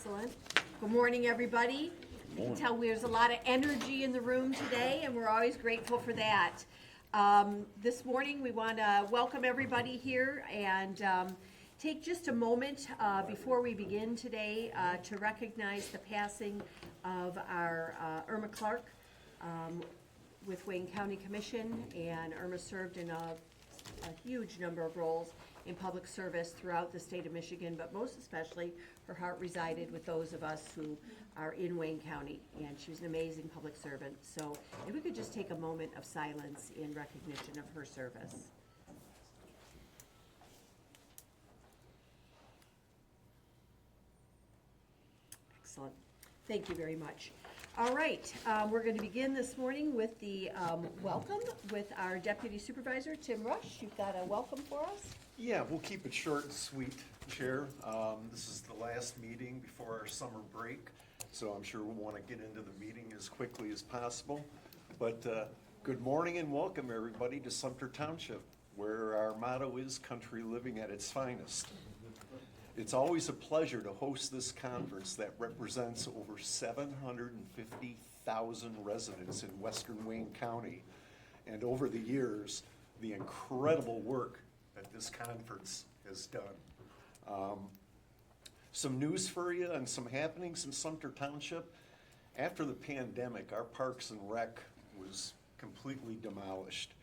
Excellent. Good morning, everybody. You can tell there's a lot of energy in the room today, and we're always grateful for that. This morning, we want to welcome everybody here and take just a moment before we begin today to recognize the passing of our Irma Clark with Wayne County Commission, and Irma served in a huge number of roles in public service throughout the state of Michigan, but most especially her heart resided with those of us who are in Wayne County, and she was an amazing public servant. So if we could just take a moment of silence in recognition of her service. Excellent. Thank you very much. All right, we're going to begin this morning with the welcome with our Deputy Supervisor, Tim Rush. You've got a welcome for us? Yeah, we'll keep it short and sweet, Chair. This is the last meeting before our summer break, so I'm sure we'll want to get into the meeting as quickly as possible. But good morning and welcome, everybody, to Sumpter Township, where our motto is country living at its finest. It's always a pleasure to host this conference that represents over 750,000 residents in western Wayne County. And over the years, the incredible work that this conference has done. Some news for you and some happenings in Sumpter Township. After the pandemic, our Parks and Rec was completely demolished.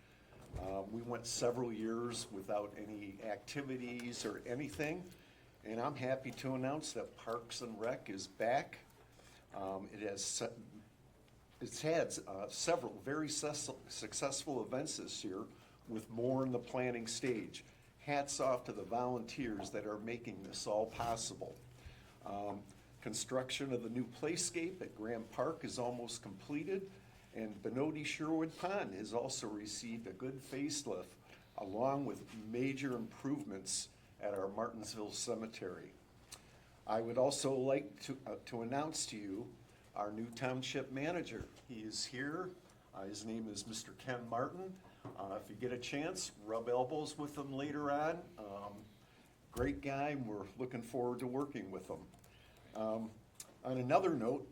We went several years without any activities or anything. And I'm happy to announce that Parks and Rec is back. It's had several very successful events this year, with more in the planning stage. Hats off to the volunteers that are making this all possible. Construction of the new playscape at Graham Park is almost completed, and Benody Sherwood Pond has also received a good facelift, along with major improvements at our Martinsville Cemetery. I would also like to announce to you our new township manager. He is here. His name is Mr. Ken Martin. If you get a chance, rub elbows with him later on. Great guy, and we're looking forward to working with him. On another note,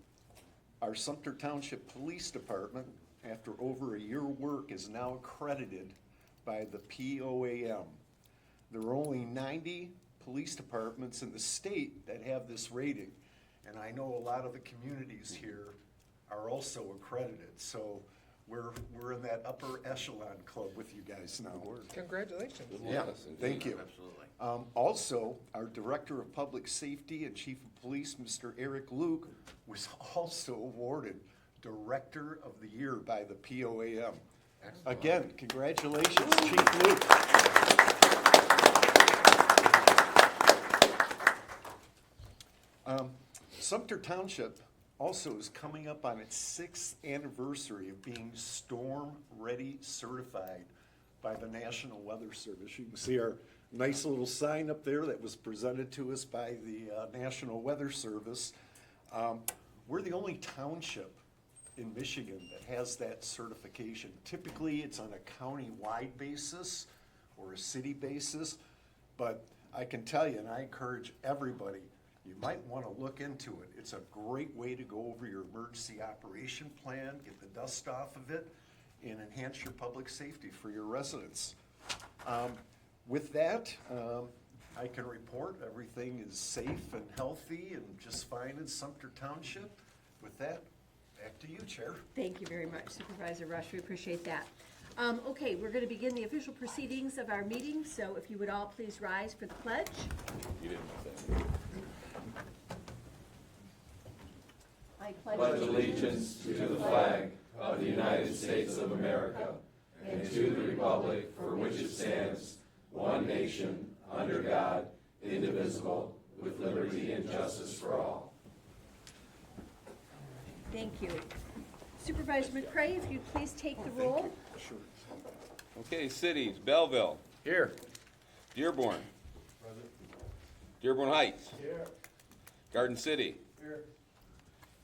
our Sumpter Township Police Department, after over a year work, is now accredited by the POAM. There are only 90 police departments in the state that have this rating, and I know a lot of the communities here are also accredited, so we're in that upper echelon club with you guys now. Congratulations. Yeah, thank you. Absolutely. Also, our Director of Public Safety and Chief of Police, Mr. Eric Luke, was also awarded Director of the Year by the POAM. Excellent. Again, congratulations, Chief Luke. Sumpter Township also is coming up on its 6th anniversary of being Storm Ready certified by the National Weather Service. You can see our nice little sign up there that was presented to us by the National Weather Service. We're the only township in Michigan that has that certification. Typically, it's on a county-wide basis or a city basis, but I can tell you, and I encourage everybody, you might want to look into it. It's a great way to go over your emergency operation plan, get the dust off of it, and enhance your public safety for your residents. With that, I can report everything is safe and healthy and just fine in Sumpter Township. With that, back to you, Chair. Thank you very much, Supervisor Rush. We appreciate that. Okay, we're going to begin the official proceedings of our meeting, so if you would all please rise for the pledge. You didn't know that. I Pledge allegiance to the flag of the United States of America and to the republic for which it stands, one nation, under God, indivisible, with liberty and justice for all. Thank you. Supervisor McCray, if you'd please take the roll. Sure. Okay, cities, Belleville. Here. Dearborn. Present. Dearborn Heights. Here. Garden City. Here.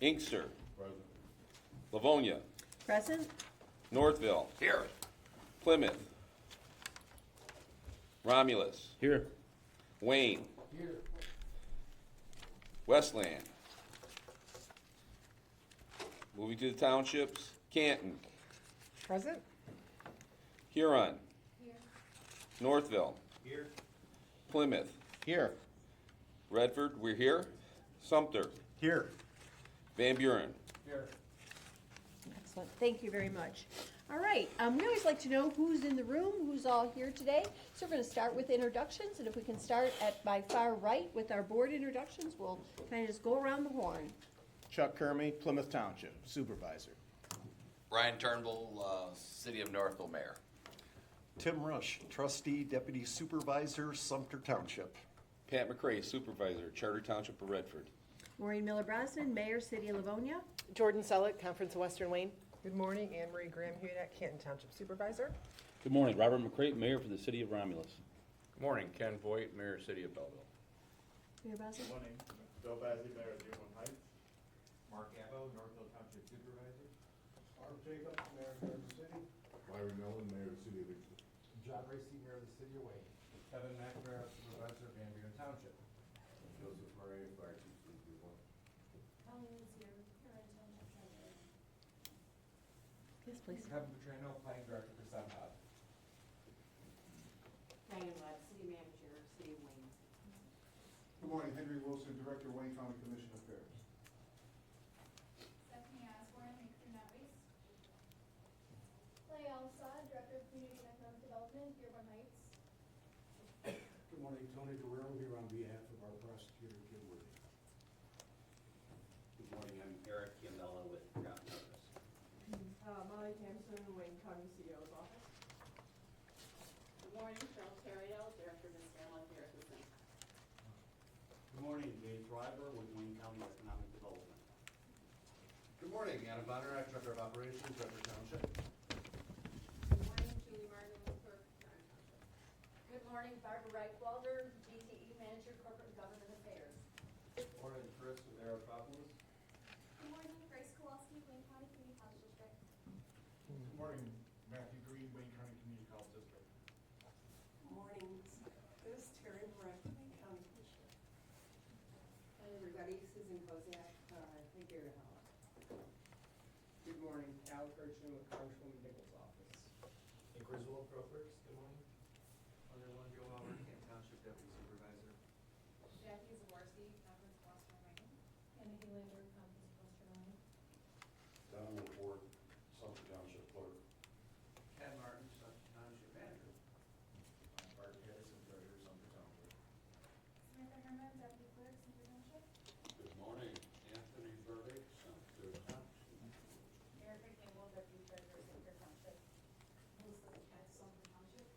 Inkster. Present. Livonia. Present. Northville. Here. Plymouth. Romulus. Here. Wayne. Here. Westland. Moving to the townships, Canton, Present? Huron. Northville. Here. Plymouth. Here. Redford, we're here. Sumpter. Here. Van Buren. Here. Excellent, thank you very much. All right, we always like to know who's in the room, who's all here today. So we're gonna start with introductions, and if we can start at my far right with our board introductions, we'll kind of just go around the horn. Chuck Kermy, Plymouth Township Supervisor. Ryan Turnbull, City of Northville Mayor. Tim Rush, Trustee, Deputy Supervisor, Sumpter Township. Pat McCray, Supervisor, Charter Township of Redford. Maureen Miller-Brosnan, Mayor, City of Livonia. Jordan Selleck, Conference of Western Wayne. Good morning, Anne Marie Graham Hudak, Canton Township Supervisor. Good morning, Robert McCray, Mayor for the City of Romulus. Good morning, Ken Voigt, Mayor, City of Belleville. Mayor Boswell. Morning, Bill Bazey, Mayor of Dearborn Heights. Mark Abbo, Northville Township Supervisor. Art Jacobs, Mayor of Garden City. Myron Mellon, Mayor of the City of Inkster. John Racy, Mayor of the City of Wayne. Kevin McNamara, Supervisor of Van Buren Township. Joseph Murray, Fire Chief, Police Department. Yes, please. Kevin Petrino, Planning Director for Sunhot. Diane Webb, City Manager, City of Wayne. Good morning, Henry Wilson, Director, Wayne County Commission Affairs. Stephanie Osborne, Maker Not Waste. Clay Alsad, Director of Community and Economic Development, Dearborn Heights. Good morning, Tony Guerrero here on behalf of our prosecutor, Jim Woody. Good morning, I'm Eric Yamella with Ground Notice. Molly Thompson, Wayne County CEO's Office. Good morning, Cheryl Terrell, Director of External Affairs with them. Good morning, Dave Thriver with Wayne County Economic Development. Good morning, Anna Bonner, Director of Operations, Redford Township. Good morning, Julie Martin, Clerk, Grand Township. Good morning, Barbara Reichwalder, GTE Manager, Corporate Government Affairs. Good morning, Chris with Aeropropoulos. Good morning, Grace Kowalski, Wayne County Community College District. Good morning, Matthew Green, Wayne County Community College District. Good morning, this is Terry Brett, Wayne County Commissioner. Hi, everybody, Susan Koziak, Figueroa. Good morning, Al Kirchner with Congresswoman Nichols' office. Nick Griswold, ProClerks, good morning. Underline Joe Howard, Canton Township Deputy Supervisor. Jackie Zaworski, Conference of Western Wayne. Anna Helander, Conference of Western Wayne. Don LaPorte, Sumter Township Clerk. Ken Martin, Sumter Township Manager. Bart Harrison, Treasurer, Sumter Township. Samantha Herman, Deputy Clerk, Center Township. Good morning, Anthony Burdick, Sumter Township. Erica Campbell, Deputy Treasurer, Center Township. Melissa Peck, Sumter Township.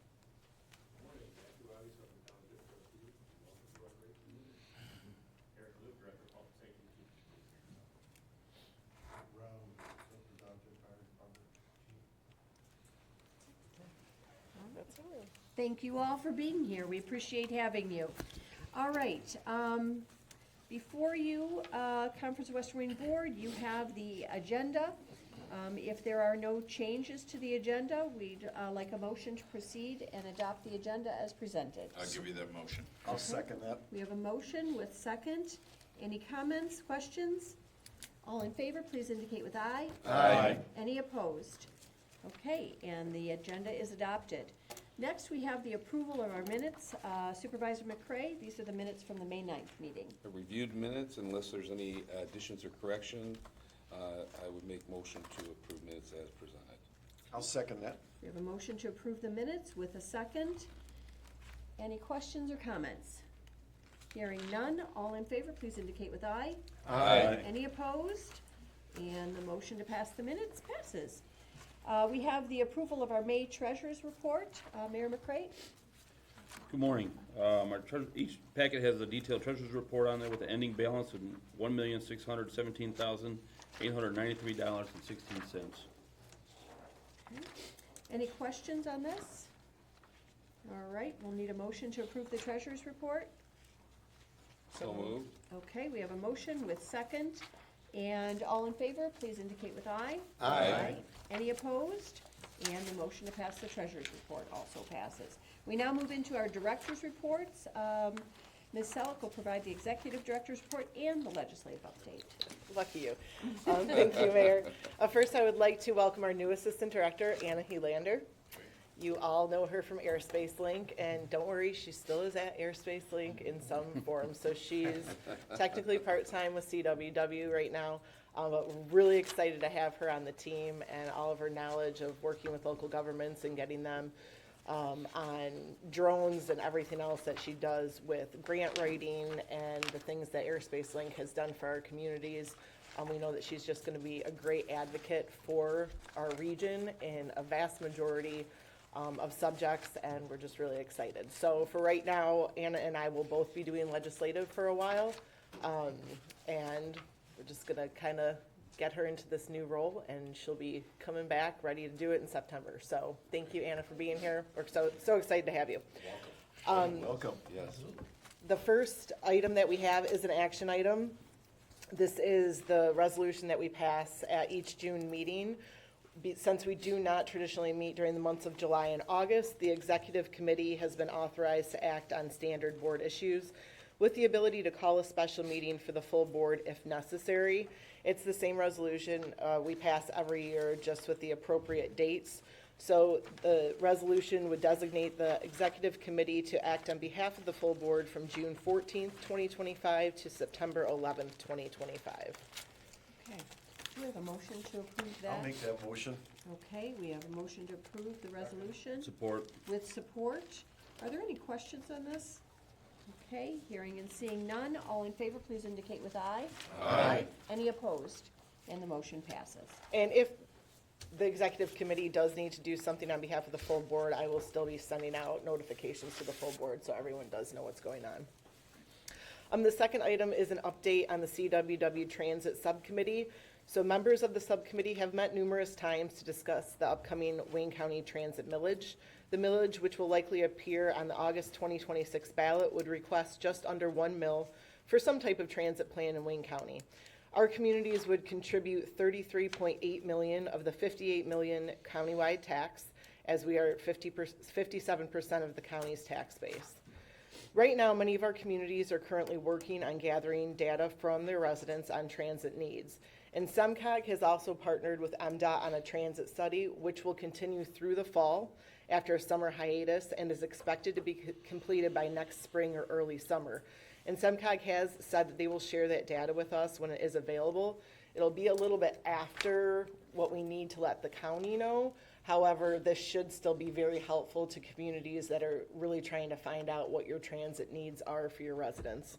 Good morning, Matthew Ivy, Sumter Township Trustee, and welcome to our great community. Eric Luke, Director of Public Safety. Brown, Sumter Township Fire Department. That's all. Thank you all for being here. We appreciate having you. All right, before you, Conference of Western Wayne Board, you have the agenda. If there are no changes to the agenda, we'd like a motion to proceed and adopt the agenda as presented. I'll give you that motion. I'll second that. We have a motion with second. Any comments, questions? All in favor, please indicate with aye. Aye. Any opposed? Okay, and the agenda is adopted. Next, we have the approval of our minutes. Supervisor McCray, these are the minutes from the May 9th meeting. The reviewed minutes, unless there's any additions or correction, I would make motion to approve minutes as presented. I'll second that. We have a motion to approve the minutes with a second. Any questions or comments? Hearing none, all in favor, please indicate with aye. Aye. Any opposed? And the motion to pass the minutes passes. We have the approval of our May Treasurers Report. Mayor McCray? Good morning. Each packet has a detailed treasurer's report on there with an ending balance of $1,617,893.16. Any questions on this? All right, we'll need a motion to approve the Treasurers Report. So moved. Okay, we have a motion with second. And all in favor, please indicate with aye. Aye. Any opposed? And the motion to pass the Treasurers Report also passes. We now move into our Directors' Reports. Ms. Selleck will provide the executive director's report and the legislative update. Lucky you. Thank you, Mayor. First, I would like to welcome our new Assistant Director, Anna Helander. You all know her from Airspace Link, and don't worry, she still is at Airspace Link in some form. So she's technically part-time with CWW right now, but we're really excited to have her on the team and all of her knowledge of working with local governments and getting them on drones and everything else that she does with grant writing and the things that Airspace Link has done for our communities. We know that she's just going to be a great advocate for our region in a vast majority of subjects, and we're just really excited. So for right now, Anna and I will both be doing legislative for a while, and we're just going to kind of get her into this new role, and she'll be coming back ready to do it in September. So thank you, Anna, for being here. We're so excited to have you. Welcome. Yes. The first item that we have is an action item. This is the resolution that we pass at each June meeting. Since we do not traditionally meet during the months of July and August, the executive committee has been authorized to act on standard board issues with the ability to call a special meeting for the full board if necessary. It's the same resolution we pass every year, just with the appropriate dates. So the resolution would designate the executive committee to act on behalf of the full board from June 14th, 2025 to September 11th, 2025. Okay. Do we have a motion to approve that? I'll make that motion. Okay, we have a motion to approve the resolution Support. with support. Are there any questions on this? Okay, hearing and seeing none. All in favor, please indicate with aye. Aye. Any opposed? And the motion passes. And if the executive committee does need to do something on behalf of the full board, I will still be sending out notifications to the full board so everyone does know what's going on. The second item is an update on the CWW Transit Subcommittee. So members of the subcommittee have met numerous times to discuss the upcoming Wayne County Transit millage. The millage, which will likely appear on the August 2026 ballot, would request just under 1 mil for some type of transit plan in Wayne County. Our communities would contribute $33.8 million of the $58 million countywide tax, as we are 57% of the county's tax base. Right now, many of our communities are currently working on gathering data from their residents on transit needs. And SEMCOG has also partnered with MDOT on a transit study, which will continue through the fall after a summer hiatus and is expected to be completed by next spring or early summer. And SEMCOG has said that they will share that data with us when it is available. It'll be a little bit after what we need to let the county know. However, this should still be very helpful to communities that are really trying to find out what your transit needs are for your residents.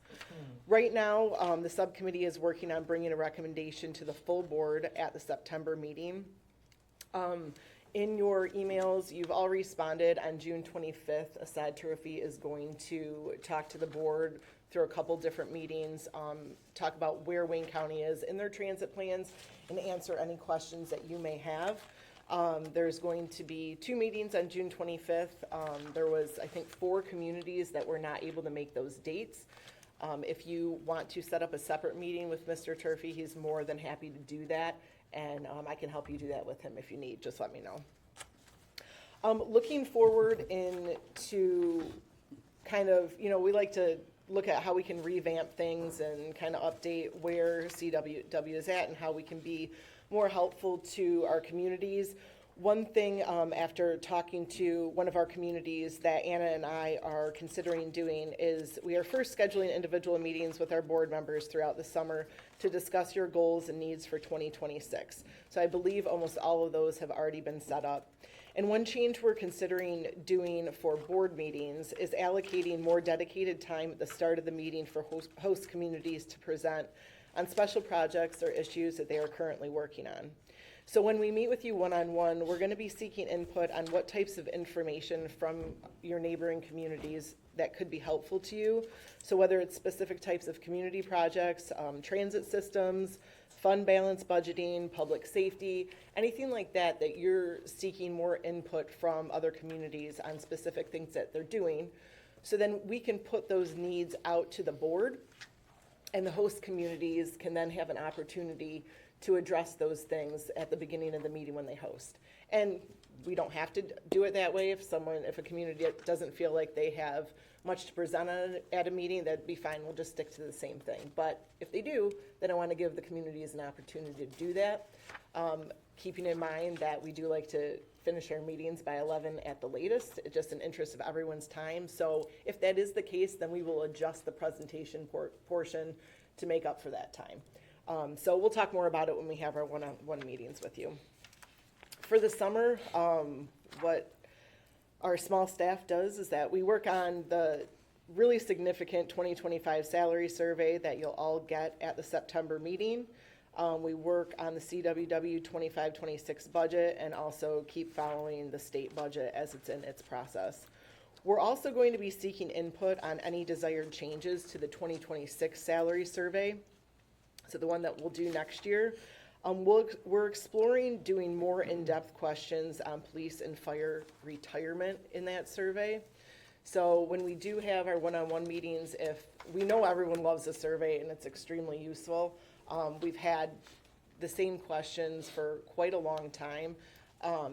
Right now, the subcommittee is working on bringing a recommendation to the full board at the September meeting. In your emails, you've all responded on June 25th. Asad Turfi is going to talk to the board through a couple different meetings, talk about where Wayne County is in their transit plans and answer any questions that you may have. There's going to be 2 meetings on June 25th. There was, I think, 4 communities that were not able to make those dates. If you want to set up a separate meeting with Mr. Turfi, he's more than happy to do that, and I can help you do that with him if you need. Just let me know. Looking forward into kind of, we like to look at how we can revamp things and kind of update where CWW is at and how we can be more helpful to our communities. One thing, after talking to one of our communities that Anna and I are considering doing, is we are first scheduling individual meetings with our board members throughout the summer to discuss your goals and needs for 2026. So I believe almost all of those have already been set up. And one change we're considering doing for board meetings is allocating more dedicated time at the start of the meeting for host communities to present on special projects or issues that they are currently working on. So when we meet with you one-on-one, we're going to be seeking input on what types of information from your neighboring communities that could be helpful to you. So whether it's specific types of community projects, transit systems, fund balance budgeting, public safety, anything like that that you're seeking more input from other communities on specific things that they're doing. So then we can put those needs out to the board, and the host communities can then have an opportunity to address those things at the beginning of the meeting when they host. And we don't have to do it that way. If a community doesn't feel like they have much to present at a meeting, that'd be fine. We'll just stick to the same thing. But if they do, then I want to give the communities an opportunity to do that. Keeping in mind that we do like to finish our meetings by 11 at the latest, just in interest of everyone's time. So if that is the case, then we will adjust the presentation portion to make up for that time. So we'll talk more about it when we have our one-on-one meetings with you. For the summer, what our small staff does is that we work on the really significant 2025 salary survey that you'll all get at the September meeting. We work on the CWW 25-26 budget and also keep following the state budget as it's in its process. We're also going to be seeking input on any desired changes to the 2026 salary survey, so the one that we'll do next year. We're exploring doing more in-depth questions on police and fire retirement in that survey. So when we do have our one-on-one meetings, if we know everyone loves the survey and it's extremely useful, we've had the same questions for quite a long time.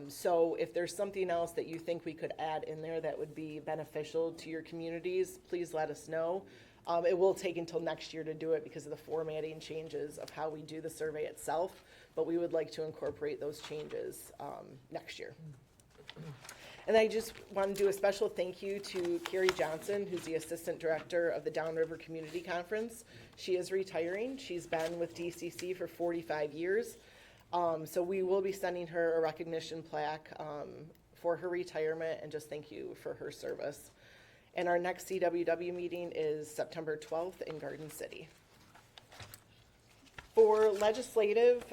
So if there's something else that you think we could add in there that would be beneficial to your communities, please let us know. It will take until next year to do it because of the formatting changes of how we do the survey itself, but we would like to incorporate those changes next year. And I just want to do a special thank you to Carrie Johnson, who's the Assistant Director of the Downriver Community Conference. She is retiring. She's been with DCC for 45 years. So we will be sending her a recognition plaque for her retirement and just thank you for her service. And our next CWW meeting is September 12th in Garden City. For legislative,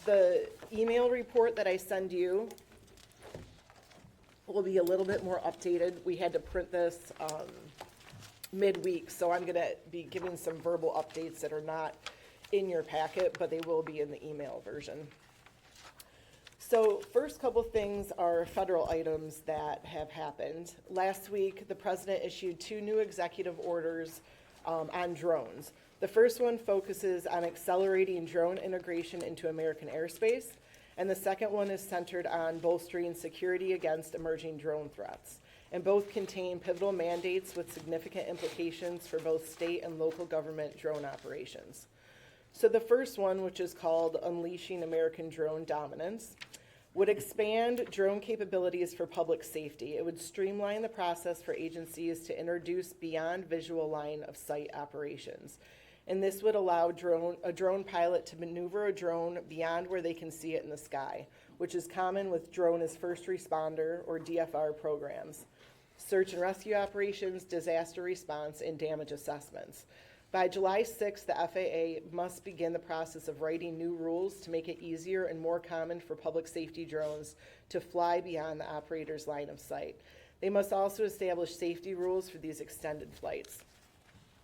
the email report that I send you will be a little bit more updated. We had to print this midweek, so I'm going to be giving some verbal updates that are not in your packet, but they will be in the email version. So first couple things are federal items that have happened. Last week, the president issued 2 new executive orders on drones. The first one focuses on accelerating drone integration into American airspace, and the second one is centered on bolstering security against emerging drone threats. And both contain pivotal mandates with significant implications for both state and local government drone operations. So the first one, which is called Unleashing American Drone Dominance, would expand drone capabilities for public safety. It would streamline the process for agencies to introduce beyond visual line of sight operations. And this would allow a drone pilot to maneuver a drone beyond where they can see it in the sky, which is common with drone as first responder or DFR programs, search and rescue operations, disaster response, and damage assessments. By July 6th, the FAA must begin the process of writing new rules to make it easier and more common for public safety drones to fly beyond the operator's line of sight. They must also establish safety rules for these extended flights.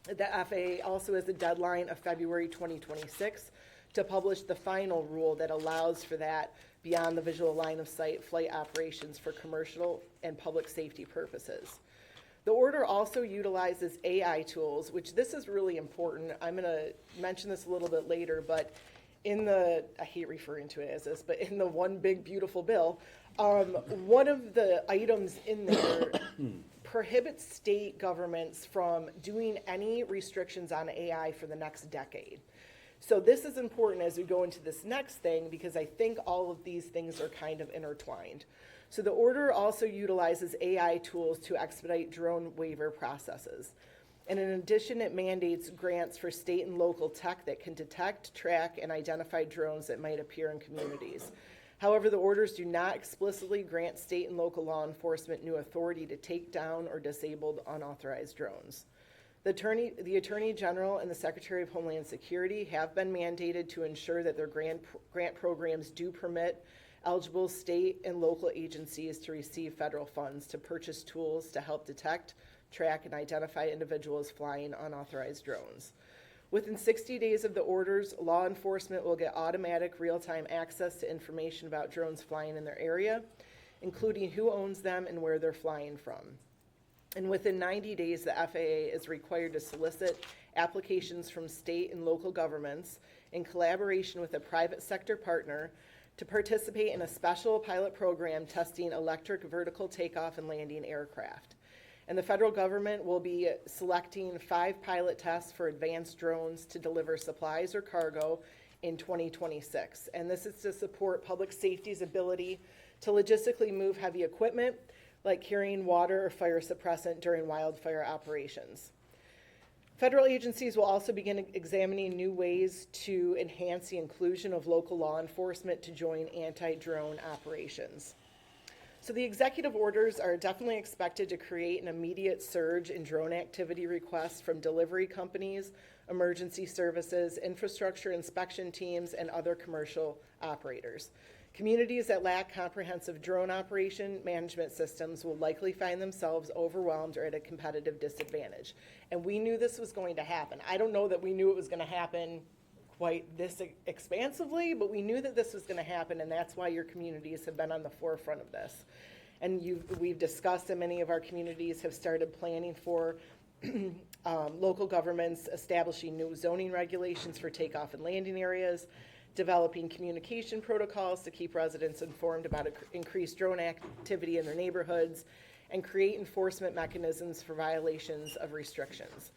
The FAA also has a deadline of February 2026 to publish the final rule that allows for that beyond the visual line of sight flight operations for commercial and public safety purposes. The order also utilizes AI tools, which this is really important. I'm going to mention this a little bit later, but I hate referring to it as this, but in the one big beautiful bill, one of the items in there prohibits state governments from doing any restrictions on AI for the next decade. So this is important as we go into this next thing because I think all of these things are kind of intertwined. So the order also utilizes AI tools to expedite drone waiver processes. And in addition, it mandates grants for state and local tech that can detect, track, and identify drones that might appear in communities. However, the orders do not explicitly grant state and local law enforcement new authority to take down or disable unauthorized drones. The Attorney General and the Secretary of Homeland Security have been mandated to ensure that their grant programs do permit eligible state and local agencies to receive federal funds to purchase tools to help detect, track, and identify individuals flying unauthorized drones. Within 60 days of the orders, law enforcement will get automatic real-time access to information about drones flying in their area, including who owns them and where they're flying from. And within 90 days, the FAA is required to solicit applications from state and local governments in collaboration with a private sector partner to participate in a special pilot program testing electric vertical takeoff and landing aircraft. And the federal government will be selecting 5 pilot tests for advanced drones to deliver supplies or cargo in 2026. And this is to support public safety's ability to logistically move heavy equipment like carrying water or fire suppressant during wildfire operations. Federal agencies will also begin examining new ways to enhance the inclusion of local law enforcement to join anti-drone operations. So the executive orders are definitely expected to create an immediate surge in drone activity requests from delivery companies, emergency services, infrastructure inspection teams, and other commercial operators. Communities that lack comprehensive drone operation management systems will likely find themselves overwhelmed or at a competitive disadvantage. And we knew this was going to happen. I don't know that we knew it was going to happen quite this expansively, but we knew that this was going to happen, and that's why your communities have been on the forefront of this. And we've discussed that many of our communities have started planning for local governments establishing new zoning regulations for takeoff and landing areas, developing communication protocols to keep residents informed about increased drone activity in their neighborhoods, and create enforcement mechanisms for violations of restrictions.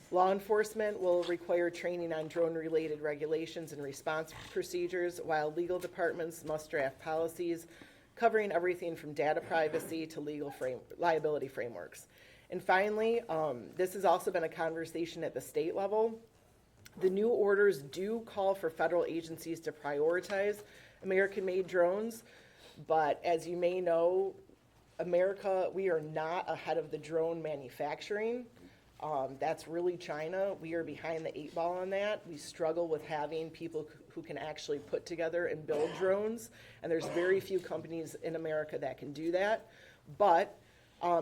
Law enforcement will require training on drone-related regulations and response procedures, while legal departments must draft policies covering everything from data privacy to legal liability frameworks. And finally, this has also been a conversation at the state level. The new orders do call for federal agencies to prioritize American-made drones, but as you may know, America, we are not ahead of the drone manufacturing. That's really China. We are behind the 8 ball on that. We struggle with having people who can actually put together and build drones, and there's very few companies in America that can do that. But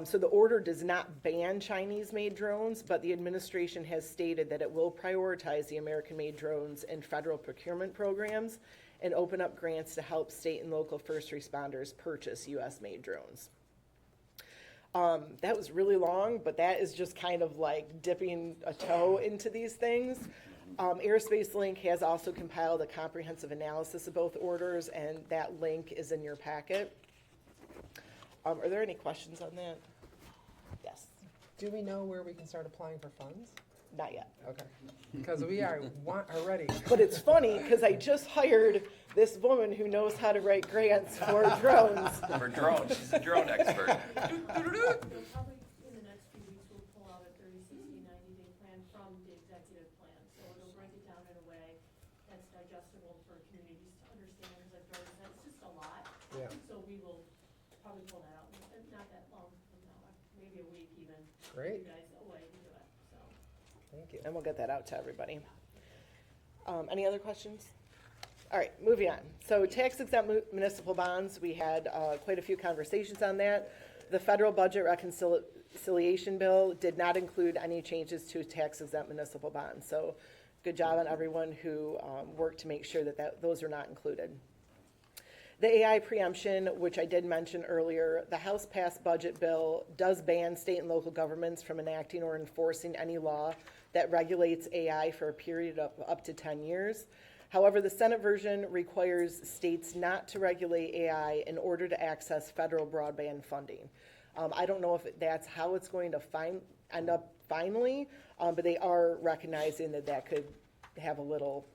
so the order does not ban Chinese-made drones, but the administration has stated that it will prioritize the American-made drones in federal procurement programs and open up grants to help state and local first responders purchase U.S.-made drones. That was really long, but that is just kind of like dipping a toe into these things. Aerospace Link has also compiled a comprehensive analysis of both orders, and that link is in your packet. Are there any questions on that? Yes. Do we know where we can start applying for funds? Not yet. Okay. Because we are ready. But it's funny, because I just hired this woman who knows how to write grants for drones. For drones, she's a drone expert. Probably in the next few weeks, we'll pull out a 30, 60, 90-day plan from the executive plan. So it'll break it down in a way that's digestible for communities to understand, because like Dory said, it's just a lot. Yeah. So we will probably pull that out, not that long from now, maybe a week even. Great. You guys away to do it, so. Thank you. And we'll get that out to everybody. Any other questions? All right, moving on. So tax-exempt municipal bonds, we had quite a few conversations on that. The federal budget reconciliation bill did not include any changes to tax-exempt municipal bonds. So good job on everyone who worked to make sure that those are not included. The AI preemption, which I did mention earlier, the House-passed budget bill does ban state and local governments from enacting or enforcing any law that regulates AI for a period of up to 10 years. However, the Senate version requires states not to regulate AI in order to access federal broadband funding. I don't know if that's how it's going to end up finally, but they are recognizing that could have a little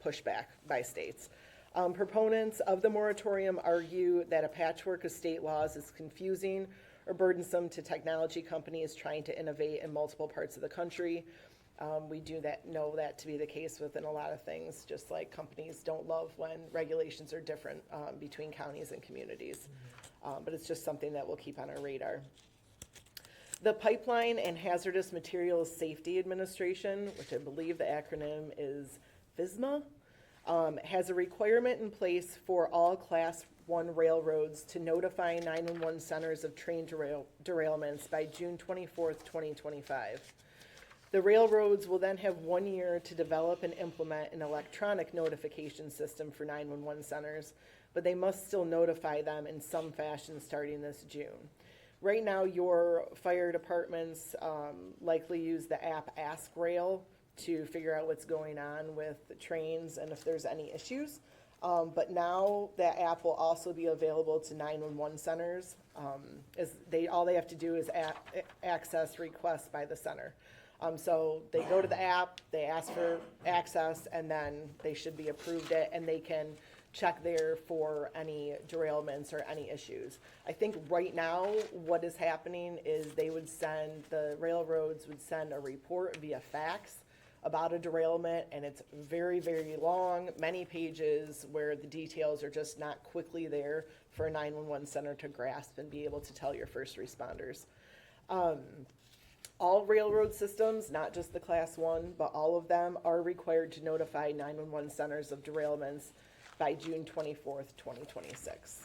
pushback by states. Proponents of the moratorium argue that a patchwork of state laws is confusing or burdensome to technology companies trying to innovate in multiple parts of the country. We do know that to be the case within a lot of things, just like companies don't love when regulations are different between counties and communities. But it's just something that we'll keep on our radar. The Pipeline and Hazardous Materials Safety Administration, which I believe the acronym is FSMA, has a requirement in place for all Class 1 railroads to notify 911 centers of train derailments by June 24th, 2025. The railroads will then have 1 year to develop and implement an electronic notification system for 911 centers, but they must still notify them in some fashion starting this June. Right now, your fire departments likely use the app Ask Rail to figure out what's going on with the trains and if there's any issues. But now that app will also be available to 911 centers. All they have to do is access requests by the center. So they go to the app, they ask for access, and then they should be approved it, and they can check there for any derailments or any issues. I think right now what is happening is the railroads would send a report via fax about a derailment, and it's very, very long, many pages where the details are just not quickly there for a 911 center to grasp and be able to tell your first responders. All railroad systems, not just the Class 1, but all of them are required to notify 911 centers of derailments by June 24th, 2026.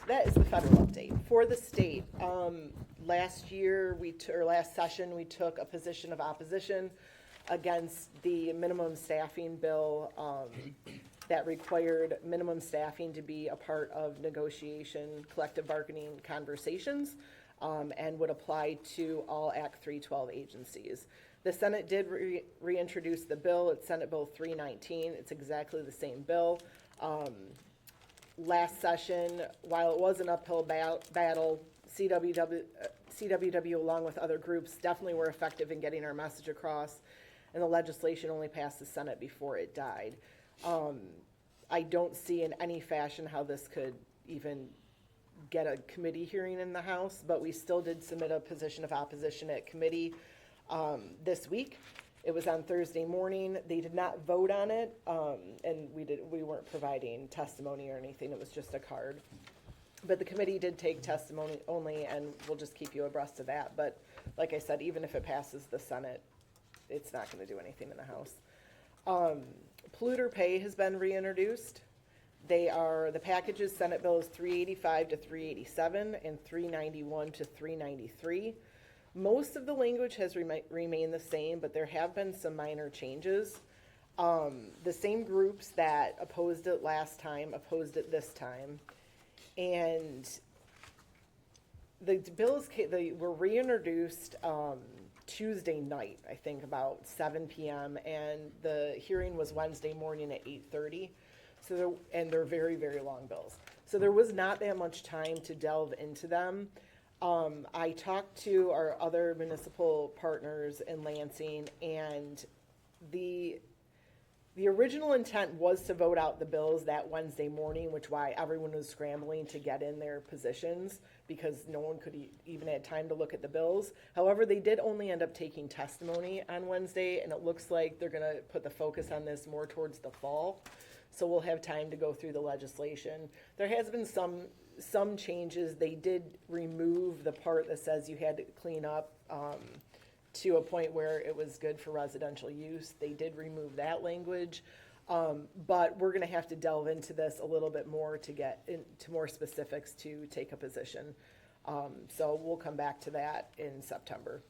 That is the federal update. For the state, last session, we took a position of opposition against the minimum staffing bill that required minimum staffing to be a part of negotiation, collective bargaining conversations, and would apply to all Act 312 agencies. The Senate did reintroduce the bill. It's Senate Bill 319. It's exactly the same bill. Last session, while it was an uphill battle, CWW, along with other groups, definitely were effective in getting our message across, and the legislation only passed the Senate before it died. I don't see in any fashion how this could even get a committee hearing in the House, but we still did submit a position of opposition at committee this week. It was on Thursday morning. They did not vote on it, and we weren't providing testimony or anything. It was just a card. But the committee did take testimony only, and we'll just keep you abreast of that. But like I said, even if it passes the Senate, it's not going to do anything in the House. Polluter pay has been reintroduced. The packages, Senate bills 385 to 387 and 391 to 393. Most of the language has remained the same, but there have been some minor changes. The same groups that opposed it last time opposed it this time. And the bills were reintroduced Tuesday night, I think about 7 p.m., and the hearing was Wednesday morning at 8:30. And they're very, very long bills. So there was not that much time to delve into them. I talked to our other municipal partners in Lansing, and the original intent was to vote out the bills that Wednesday morning, which why everyone was scrambling to get in their positions because no one could even had time to look at the bills. However, they did only end up taking testimony on Wednesday, and it looks like they're going to put the focus on this more towards the fall. So we'll have time to go through the legislation. There has been some changes. They did remove the part that says you had to clean up to a point where it was good for residential use. They did remove that language. But we're going to have to delve into this a little bit more to get into more specifics to take a position. So we'll come back to that in September.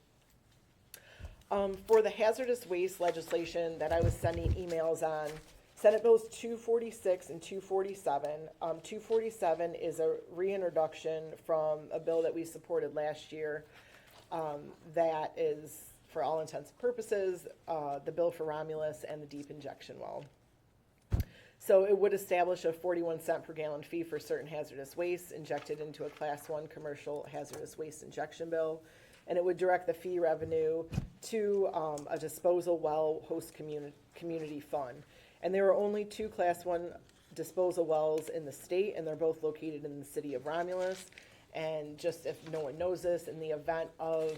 For the hazardous waste legislation that I was sending emails on, Senate Bills 246 and 247. 247 is a reintroduction from a bill that we supported last year that is, for all intents and purposes, the bill for Romulus and the deep injection well. So it would establish a 41-cent per gallon fee for certain hazardous waste injected into a Class 1 commercial hazardous waste injection bill, and it would direct the fee revenue to a disposal well host community fund. And there are only 2 Class 1 disposal wells in the state, and they're both located in the city of Romulus. And just if no one knows this, in the event of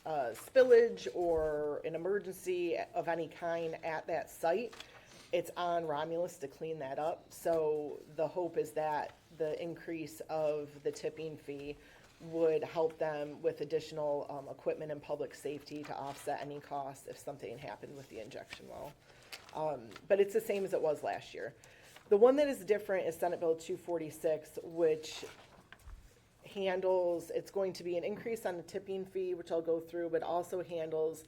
spillage or an emergency of any kind at that site, it's on Romulus to clean that up. So the hope is that the increase of the tipping fee would help them with additional equipment and public safety to offset any costs if something happened with the injection well. But it's the same as it was last year. The one that is different is Senate Bill 246, which handles, it's going to be an increase on the tipping fee, which I'll go through, but also handles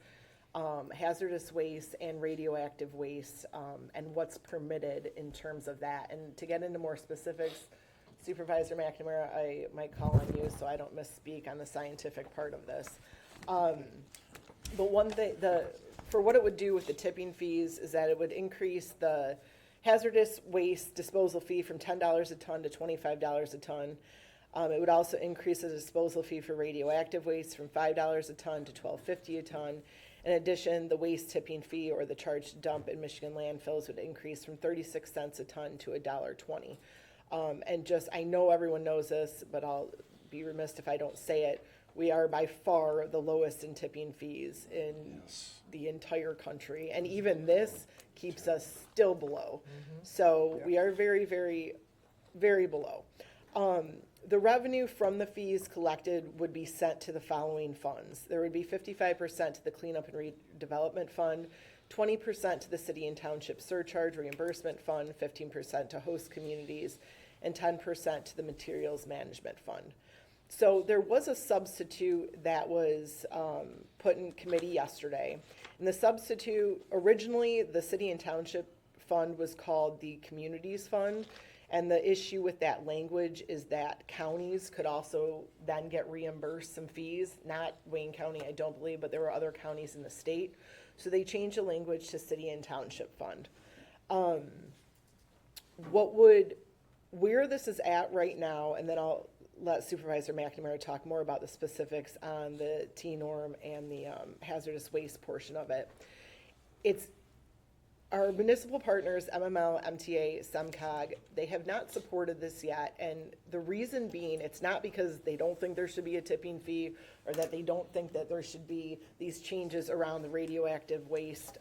hazardous waste and radioactive waste and what's permitted in terms of that. And to get into more specifics, Supervisor McNamara, I might call on you so I don't misspeak on the scientific part of this. But one thing, for what it would do with the tipping fees is that it would increase the hazardous waste disposal fee from $10 a ton to $25 a ton. It would also increase the disposal fee for radioactive waste from $5 a ton to $12.50 a ton. In addition, the waste tipping fee or the charge to dump in Michigan landfills would increase from 36 cents a ton to $1.20. And just, I know everyone knows this, but I'll be remiss if I don't say it. We are by far the lowest in tipping fees in the entire country. And even this keeps us still below. So we are very, very, very below. The revenue from the fees collected would be sent to the following funds. There would be 55% to the Cleanup and Redevelopment Fund, 20% to the City and Township Surcharge Reimbursement Fund, 15% to host communities, and 10% to the Materials Management Fund. So there was a substitute that was put in committee yesterday. And the substitute, originally, the City and Township Fund was called the Communities Fund. And the issue with that language is that counties could also then get reimbursed some fees. Not Wayne County, I don't believe, but there were other counties in the state. So they changed the language to City and Township Fund. Where this is at right now, and then I'll let Supervisor McNamara talk more about the specifics on the T-norm and the hazardous waste portion of it. It's our municipal partners, MML, MTA, SEMCOG, they have not supported this yet. And the reason being, it's not because they don't think there should be a tipping fee or that they don't think that there should be these changes around the radioactive waste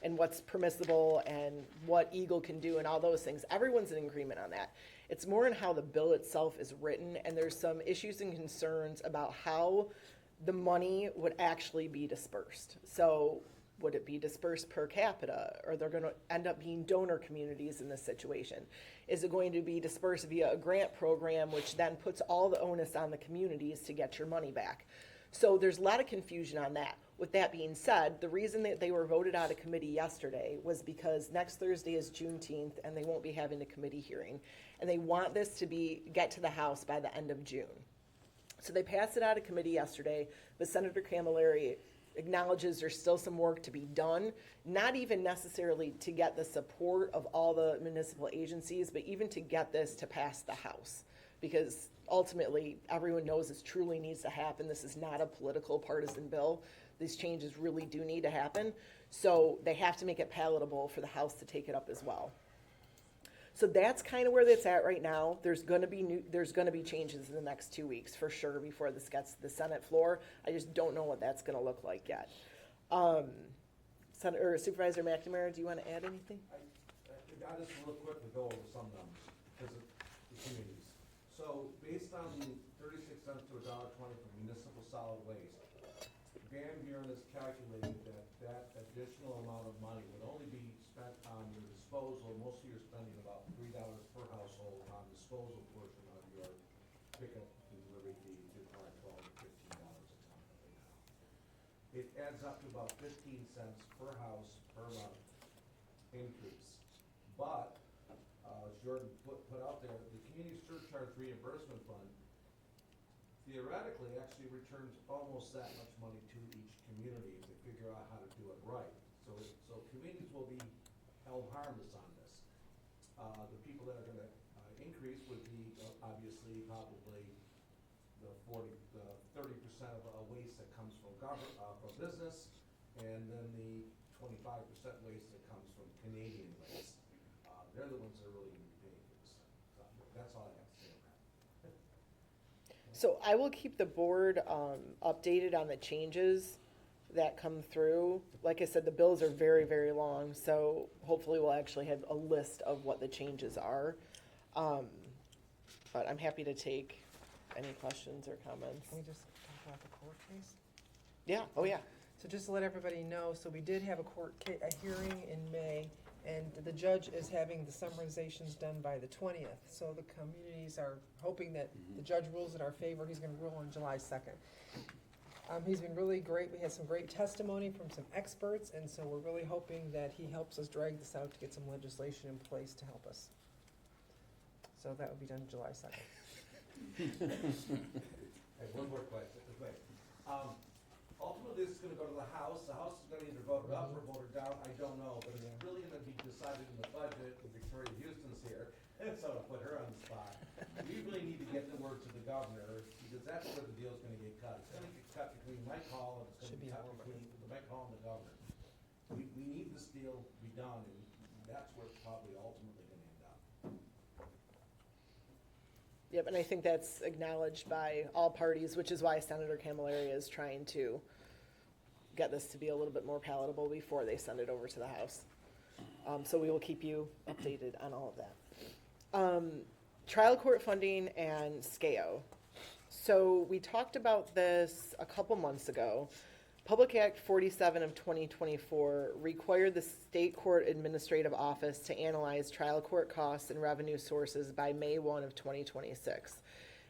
and what's permissible and what Eagle can do and all those things. Everyone's in agreement on that. It's more in how the bill itself is written, and there's some issues and concerns about how the money would actually be dispersed. So would it be dispersed per capita, or they're going to end up being donor communities in this situation? Is it going to be dispersed via a grant program, which then puts all the onus on the communities to get your money back? So there's a lot of confusion on that. With that being said, the reason that they were voted out of committee yesterday was because next Thursday is Juneteenth and they won't be having a committee hearing. And they want this to get to the House by the end of June. So they passed it out of committee yesterday, but Senator Camilleri acknowledges there's still some work to be done, not even necessarily to get the support of all the municipal agencies, but even to get this to pass the House. Because ultimately, everyone knows this truly needs to happen. This is not a political partisan bill. These changes really do need to happen. So they have to make it palatable for the House to take it up as well. So that's kind of where that's at right now. There's going to be changes in the next 2 weeks for sure before this gets to the Senate floor. I just don't know what that's going to look like yet. Supervisor McNamara, do you want to add anything? I just real quick to go over some numbers because of the communities. So based on the 36 cents to $1.20 for municipal solid waste, Van Buren has calculated that additional amount of money would only be spent on your disposal. Most of you are spending about $3 per household on disposal portion of your pickup and delivery fee to collect $12 to $15 a ton right now. It adds up to about 15 cents per house per month increase. But as Jordan put out there, the Community Surcharge Reimbursement Fund theoretically actually returns almost that much money to each community if they figure out how to do it right. So communities will be held harmless on this. The people that are going to increase would be obviously probably the 30% of waste that comes from business, and then the 25% waste that comes from Canadian waste. They're the ones that are really going to be paying for this. That's all I have to say on that. So I will keep the board updated on the changes that come through. Like I said, the bills are very, very long, so hopefully we'll actually have a list of what the changes are. But I'm happy to take any questions or comments. Can we just talk about the court case? Yeah, oh yeah. So just to let everybody know, so we did have a hearing in May, and the judge is having the summarizations done by the 20th. So the communities are hoping that the judge rules in our favor. He's going to rule on July 2nd. He's been really great. We had some great testimony from some experts, and so we're really hoping that he helps us drag this out to get some legislation in place to help us. So that would be done July 2nd. Hey, one more question, wait. Ultimately, this is gonna go to the House is gonna either vote it up or vote it down, I don't know, but it's really gonna be decided in the budget, and Victoria Houston's here, and so to put her on the spot. We really need to get the word to the governor, because that's where the deal's gonna get cut. It's gonna get cut between Mike Hall, and it's gonna be cut between Mike Hall and the governor. We need this deal to be done, and that's where it's probably ultimately gonna end up. Yep, and I think that's acknowledged by all parties, which is why Senator Camilleri is trying to get this to be a little bit more palatable before they send it over to the House. So we will keep you updated on all of that. Trial court funding and SCAO. So we talked about this a couple months ago. Public Act 47 of 2024 required the State Court Administrative Office to analyze trial court costs and revenue sources by May 1 of 2026,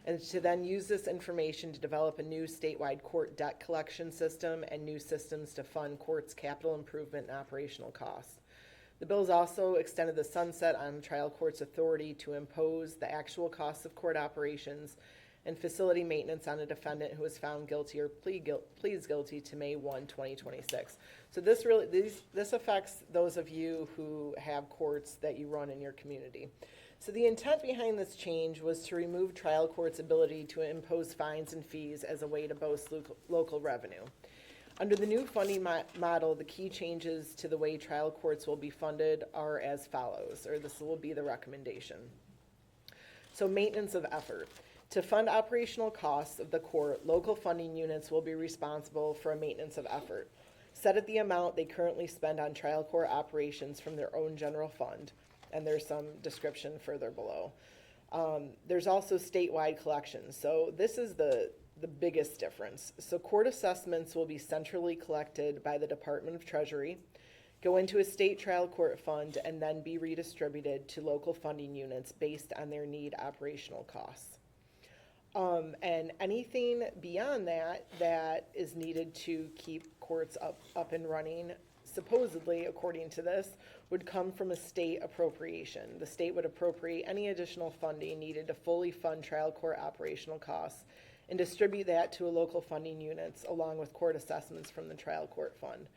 and to then use this information to develop a new statewide court debt collection system and new systems to fund courts' capital improvement and operational costs. The bills also extended the sunset on trial court's authority to impose the actual costs of court operations and facility maintenance on a defendant who is found guilty or pleads guilty to May 1, 2026. So this affects those of you who have courts that you run in your community. So the intent behind this change was to remove trial court's ability to impose fines and fees as a way to boost local revenue. Under the new funding model, the key changes to the way trial courts will be funded are as follows, or this will be the recommendation. So maintenance of effort. To fund operational costs of the court, local funding units will be responsible for a maintenance of effort, set at the amount they currently spend on trial court operations from their own general fund, and there's some description further below. There's also statewide collections. So this is the biggest difference. So court assessments will be centrally collected by the Department of Treasury, go into a state trial court fund, and then be redistributed to local funding units based on their need operational costs. And anything beyond that is needed to keep courts up and running, supposedly, according to this, would come from a state appropriation. The state would appropriate any additional funding needed to fully fund trial court operational costs and distribute that to local funding units along with court assessments from the trial court fund.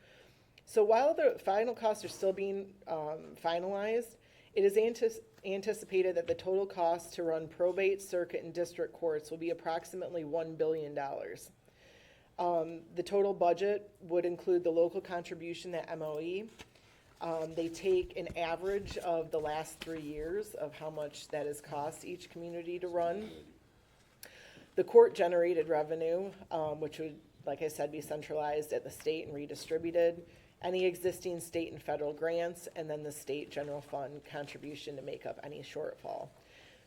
So while the final costs are still being finalized, it is anticipated that the total cost to run probate, circuit, and district courts will be approximately $1 billion. The total budget would include the local contribution, that MOE. They take an average of the last 3 years of how much that has cost each community to run. The court-generated revenue, which would, like I said, be centralized at the state and redistributed, any existing state and federal grants, and then the state general fund contribution to make up any shortfall.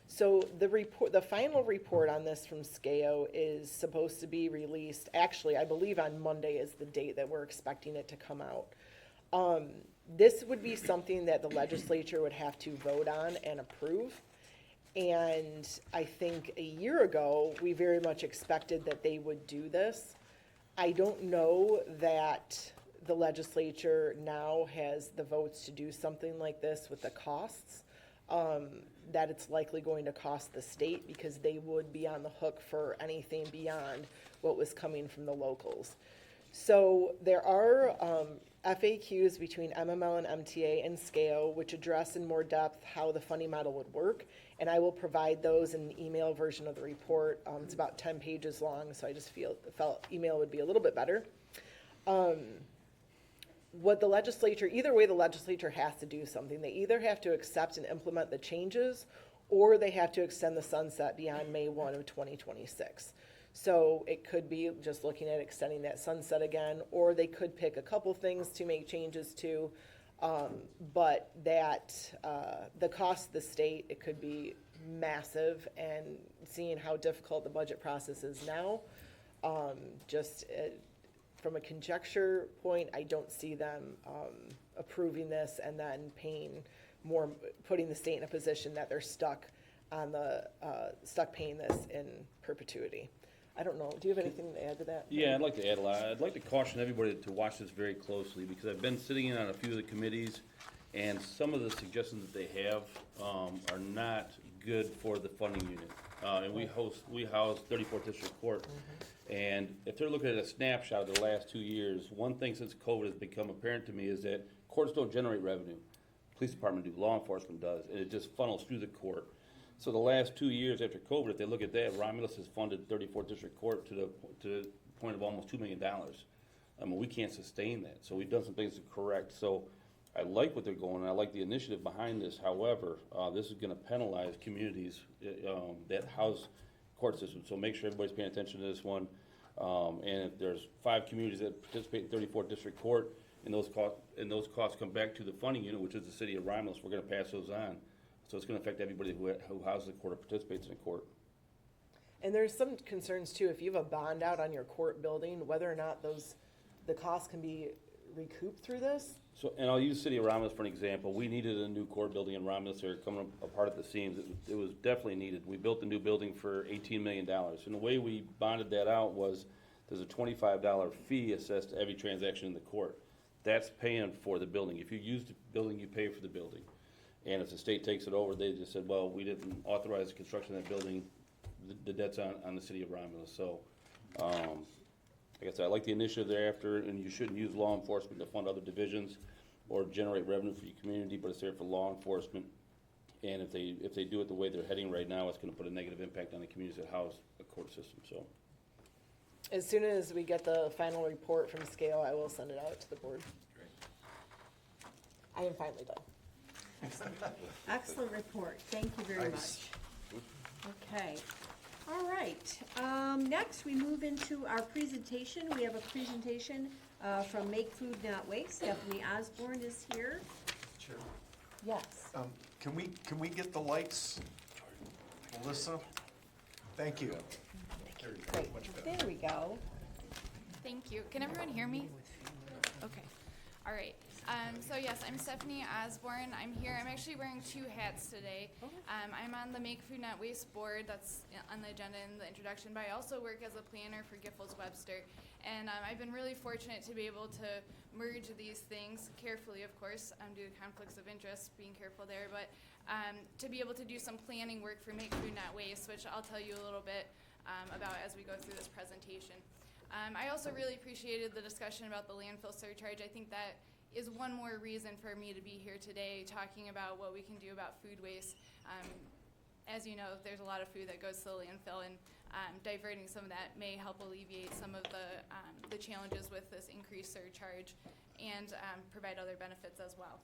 So the final report on this from SCAO is supposed to be released, actually, I believe on Monday is the date that we're expecting it to come out. This would be something that the legislature would have to vote on and approve. And I think a year ago, we very much expected that they would do this. I don't know that the legislature now has the votes to do something like this with the costs, that it's likely going to cost the state because they would be on the hook for anything beyond what was coming from the locals. So there are FAQs between MML and MTA and SCAO, which address in more depth how the funding model would work, and I will provide those in an email version of the report. It's about 10 pages long, so I just felt email would be a little bit better. What the legislature, either way, the legislature has to do something. They either have to accept and implement the changes, or they have to extend the sunset beyond May 1 of 2026. So it could be just looking at extending that sunset again, or they could pick a couple things to make changes to, but that the cost of the state, it could be massive, and seeing how difficult the budget process is now, from a conjecture point, I don't see them approving this and then putting the state in a position that they're stuck paying this in perpetuity. I don't know. Do you have anything to add to that? Yeah, I'd like to add a lot. I'd like to caution everybody to watch this very closely because I've been sitting in on a few of the committees, and some of the suggestions that they have are not good for the funding unit. And we house 34th District Court. And if they're looking at a snapshot of the last 2 years, one thing since COVID has become apparent to me is that courts don't generate revenue. Police department do, law enforcement does, and it just funnels through the court. So the last 2 years after COVID, if they look at that, Romulus has funded 34th District Court to the point of almost $2 million. I mean, we can't sustain that, so we've done some things to correct. So I like what they're going, and I like the initiative behind this. However, this is gonna penalize communities that house court systems, so make sure everybody's paying attention to this one. And if there's 5 communities that participate in 34th District Court, and those costs come back to the funding unit, which is the city of Romulus, we're gonna pass those on. So it's gonna affect everybody who houses a court or participates in a court. And there's some concerns too, if you have a bond out on your court building, whether or not the costs can be recouped through this. So, and I'll use City of Romulus for an example. We needed a new court building in Romulus. They're coming apart at the seams. It was definitely needed. We built the new building for $18 million. And the way we bonded that out was there's a $25 fee assessed to every transaction in the court. That's paying for the building. If you use the building, you pay for the building. And if the state takes it over, they just said, well, we didn't authorize the construction of that building. The debt's on the City of Romulus. So, like I said, I like the initiative thereafter, and you shouldn't use law enforcement to fund other divisions or generate revenue for your community, but it's there for law enforcement. And if they do it the way they're heading right now, it's gonna put a negative impact on the communities that house the court system, so. As soon as we get the final report from Scale, I will send it out to the board. I am finally done. Excellent report. Thank you very Nice. much. Okay. All right. Next, we move into our presentation. We have a presentation from Make Food Not Waste. Stephanie Osborne is here. Chair, Yes. can we get the lights? Melissa? Thank you. Great. Much better. There we go. Thank you. Can everyone hear me? Okay. All right. So yes, I'm Stephanie Osborne. I'm here. I'm actually wearing 2 hats today. I'm on the Make Food Not Waste board. That's on the agenda in the introduction, but I also work as a planner for Giffords Webster. And I've been really fortunate to be able to merge these things carefully, of course, due to conflicts of interest, being careful there, but to be able to do some planning work for Make Food Not Waste, which I'll tell you a little bit about as we go through this presentation. I also really appreciated the discussion about the landfill surcharge. I think that is one more reason for me to be here today talking about what we can do about food waste. As you know, there's a lot of food that goes to the landfill, and diverting some of that may help alleviate some of the challenges with this increased surcharge and provide other benefits as well.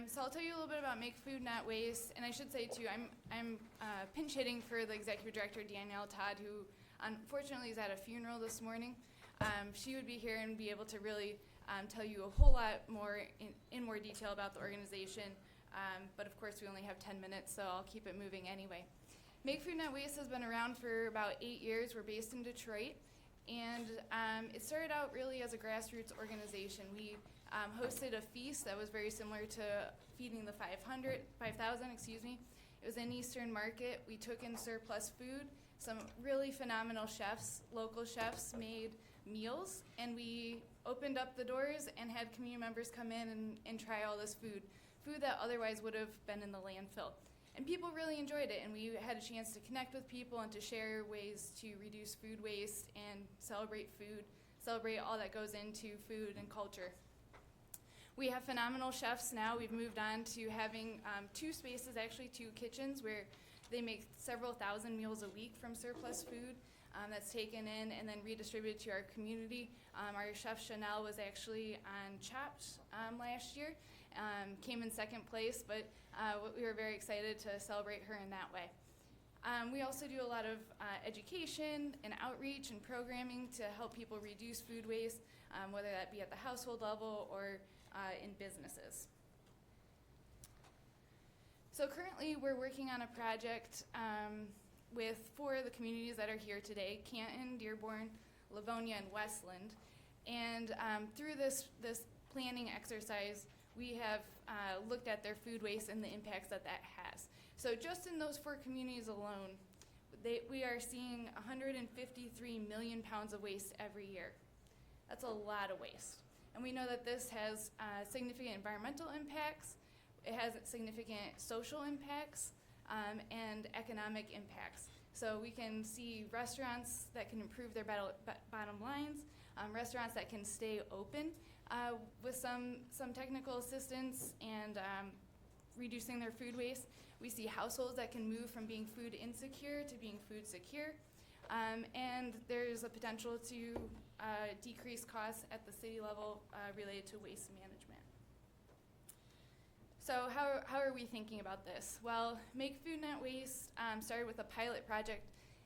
So I'll tell you a little bit about Make Food Not Waste, and I should say too, I'm pinch hitting for the executive director, Danielle Todd, who unfortunately is at a funeral this morning. She would be here and be able to really tell you a whole lot more in more detail about the organization, but of course we only have 10 minutes, so I'll keep it moving anyway. Make Food Not Waste has been around for about 8 years. We're based in Detroit, and it started out really as a grassroots organization. We hosted a feast that was very similar to Feeding the 5,000, excuse me. It was in Eastern Market. We took in surplus food. Some really phenomenal chefs, local chefs, made meals, and we opened up the doors and had community members come in and try all this food that otherwise would have been in the landfill. And people really enjoyed it, and we had a chance to connect with people and to share ways to reduce food waste and celebrate food, celebrate all that goes into food and culture. We have phenomenal chefs now. We've moved on to having 2 spaces, actually 2 kitchens, where they make several thousand meals a week from surplus food that's taken in and then redistributed to our community. Our chef Chanel was actually on Chopped last year, came in 2nd place, but we were very excited to celebrate her in that way. We also do a lot of education and outreach and programming to help people reduce food waste, whether that be at the household level or in businesses. So currently we're working on a project with 4 of the communities that are here today: Canton, Dearborn, Livonia, and Westland. And through this planning exercise, we have looked at their food waste and the impacts that has. So just in those 4 communities alone, we are seeing 153 million pounds of waste every year. That's a lot of waste. And we know that this has significant environmental impacts, it has significant social impacts and economic impacts. So we can see restaurants that can improve their bottom lines, restaurants that can stay open with some technical assistance and reducing their food waste. We see households that can move from being food insecure to being food secure. And there's a potential to decrease costs at the city level related to waste management. So how are we thinking about this? Well, Make Food Not Waste started with a pilot project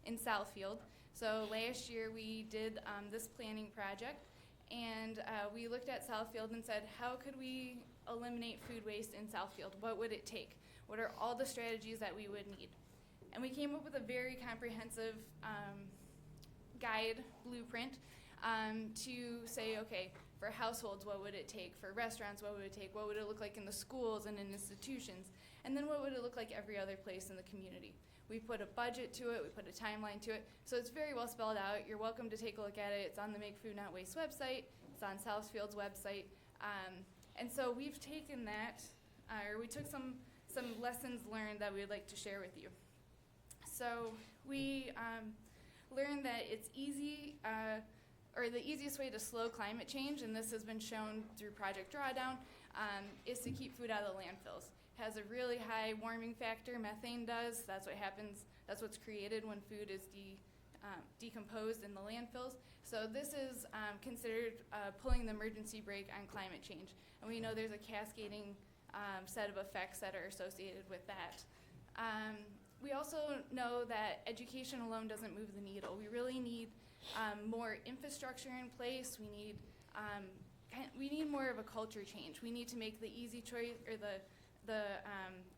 in Southfield. So last year we did this planning project, and we looked at Southfield and said, how could we eliminate food waste in Southfield? What would it take? What are all the strategies that we would need? And we came up with a very comprehensive guide, blueprint, to say, okay, for households, what would it take? For restaurants, what would it take? What would it look like in the schools and in institutions? And then what would it look like every other place in the community? We put a budget to it, we put a timeline to it, so it's very well spelled out. You're welcome to take a look at it. It's on the Make Food Not Waste website, it's on Southfield's website. And so we've taken that, or we took some lessons learned that we would like to share with you. So we learned that it's easy, or the easiest way to slow climate change, and this has been shown through Project Drawdown, is to keep food out of the landfills. It has a really high warming factor, methane does. That's what happens, that's what's created when food is decomposed in the landfills. So this is considered pulling the emergency brake on climate change. And we know there's a cascading set of effects that are associated with that. We also know that education alone doesn't move the needle. We really need more infrastructure in place. We need more of a culture change. We need to make the easy choice, or the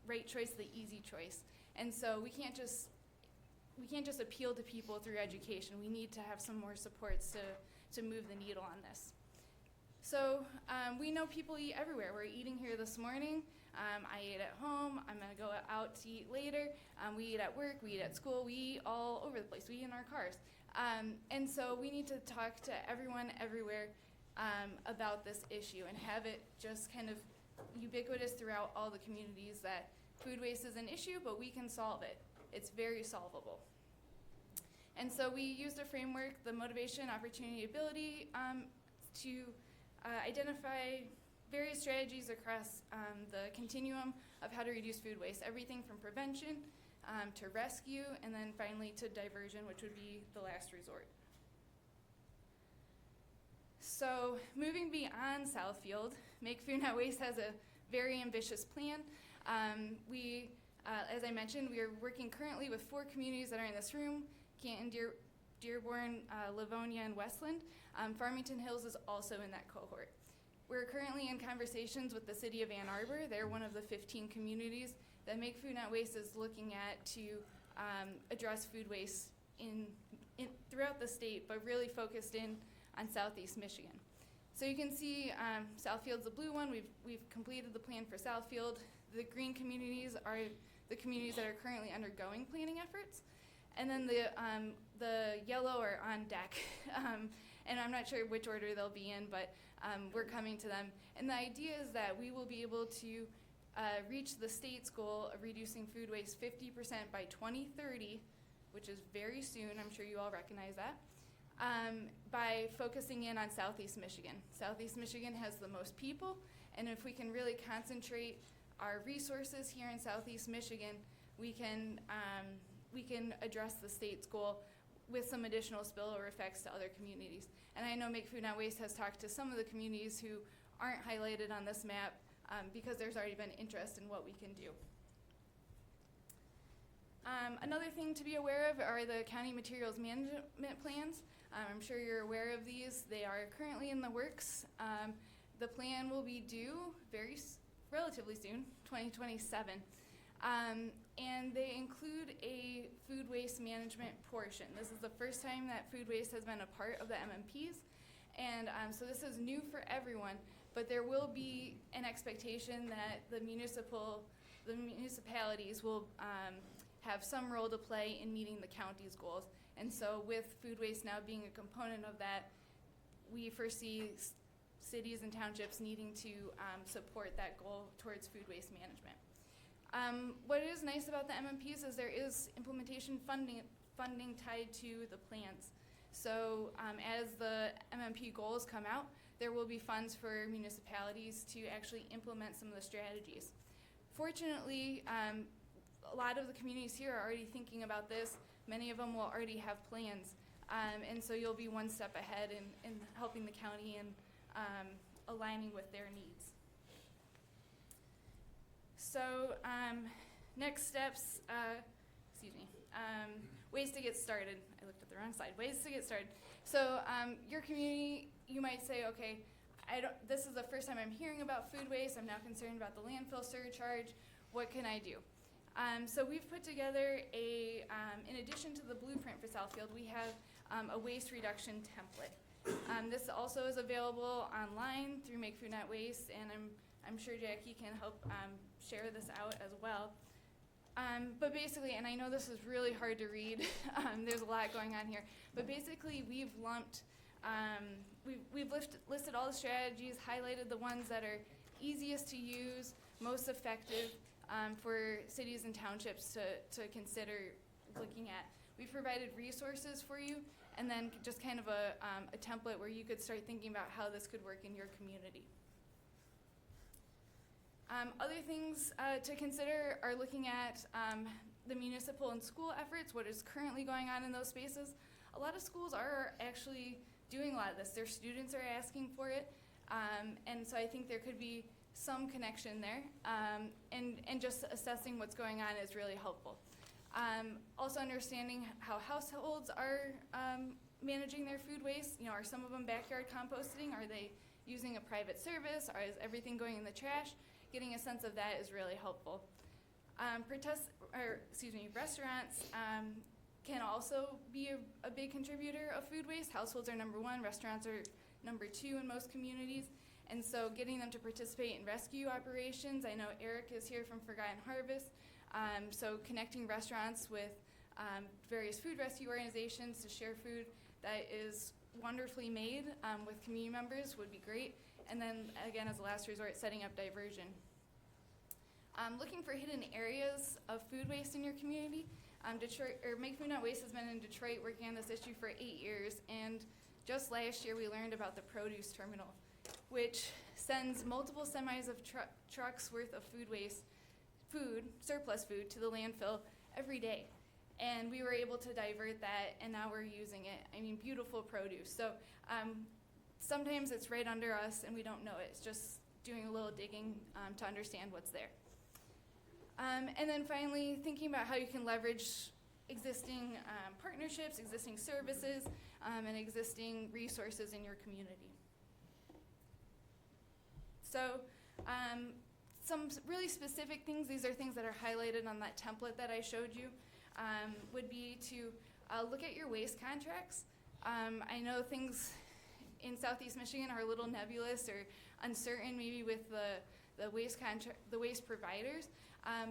right choice the easy choice. And so we can't just appeal to people through education. We need to have some more supports to move the needle on this. So we know people eat everywhere. We're eating here this morning. I ate at home. I'm going to go out to eat later. We eat at work. We eat at school. We eat all over the place. We eat in our cars. And so we need to talk to everyone everywhere about this issue and have it just kind of ubiquitous throughout all the communities that food waste is an issue, but we can solve it. It's very solvable. And so we used a framework, the motivation, opportunity, ability, to identify various strategies across the continuum of how to reduce food waste, everything from prevention to rescue, and then finally to diversion, which would be the last resort. So moving beyond Southfield, Make Food Not Waste has a very ambitious plan. As I mentioned, we are working currently with 4 communities that are in this room: Canton, Dearborn, Livonia, and Westland. Farmington Hills is also in that cohort. We're currently in conversations with the city of Ann Arbor. They're one of the 15 communities that Make Food Not Waste is looking at to address food waste throughout the state, but really focused in on Southeast Michigan. So you can see Southfield's the blue one. We've completed the plan for Southfield. The green communities are the communities that are currently undergoing planning efforts. And then the yellow are on deck. And I'm not sure which order they'll be in, but we're coming to them. And the idea is that we will be able to reach the state's goal of reducing food waste 50% by 2030, which is very soon. I'm sure you all recognize that. By focusing in on Southeast Michigan. Southeast Michigan has the most people, and if we can really concentrate our resources here in Southeast Michigan, we can address the state's goal with some additional spillover effects to other communities. And I know Make Food Not Waste has talked to some of the communities who aren't highlighted on this map because there's already been interest in what we can do. Another thing to be aware of are the county materials management plans. I'm sure you're aware of these. They are currently in the works. The plan will be due relatively soon, 2027. And they include a food waste management portion. This is the first time that food waste has been a part of the MMPs. And so this is new for everyone, but there will be an expectation that the municipalities will have some role to play in meeting the county's goals. And so with food waste now being a component of that, we foresee cities and townships needing to support that goal towards food waste management. What is nice about the MMPs is there is implementation funding tied to the plans. So as the MMP goals come out, there will be funds for municipalities to actually implement some of the strategies. Fortunately, a lot of the communities here are already thinking about this. Many of them will already have plans. And so you'll be one step ahead in helping the county and aligning with their needs. So next steps, ways to get started. I looked at the wrong slide. Ways to get started. So your community, you might say, okay, this is the first time I'm hearing about food waste. I'm now concerned about the landfill surcharge. What can I do? So we've put together in addition to the blueprint for Southfield, we have a waste reduction template. This also is available online through Make Food Not Waste, and I'm sure Jackie can help share this out as well. But basically, and I know this is really hard to read, there's a lot going on here, but basically we've lumped, we've listed all the strategies, highlighted the ones that are easiest to use, most effective for cities and townships to consider looking at. We've provided resources for you, and then just kind of a template where you could start thinking about how this could work in your community. Other things to consider are looking at the municipal and school efforts, what is currently going on in those spaces. A lot of schools are actually doing a lot of this. Their students are asking for it, and so I think there could be some connection there, and just assessing what's going on is really helpful. Also understanding how households are managing their food waste. Are some of them backyard composting? Are they using a private service? Or is everything going in the trash? Getting a sense of that is really helpful. Restaurants can also be a big contributor of food waste. Households are number one, restaurants are number two in most communities. And so getting them to participate in rescue operations. I know Eric is here from Forgotten Harvest. So connecting restaurants with various food rescue organizations to share food that is wonderfully made with community members would be great. And then again, as a last resort, setting up diversion. Looking for hidden areas of food waste in your community. Make Food Not Waste has been in Detroit working on this issue for 8 years, and just last year we learned about the produce terminal, which sends multiple semis of trucks worth of surplus food to the landfill every day. And we were able to divert that, and now we're using it. I mean, beautiful produce. So sometimes it's right under us and we don't know it. It's just doing a little digging to understand what's there. And then finally, thinking about how you can leverage existing partnerships, existing services, and existing resources in your community. So some really specific things, these are things that are highlighted on that template that I showed you, would be to look at your waste contracts. I know things in Southeast Michigan are a little nebulous or uncertain maybe with the waste providers,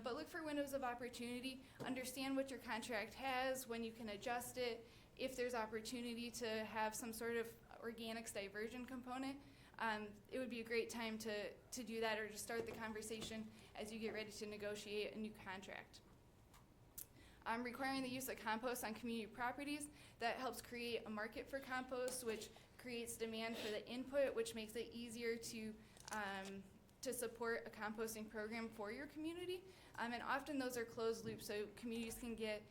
but look for windows of opportunity, understand what your contract has, when you can adjust it, if there's opportunity to have some sort of organics diversion component. It would be a great time to do that, or to start the conversation as you get ready to negotiate a new contract. Requiring the use of compost on community properties, that helps create a market for compost, which creates demand for the input, which makes it easier to support a composting program for your community. And often those are closed loops, so communities can get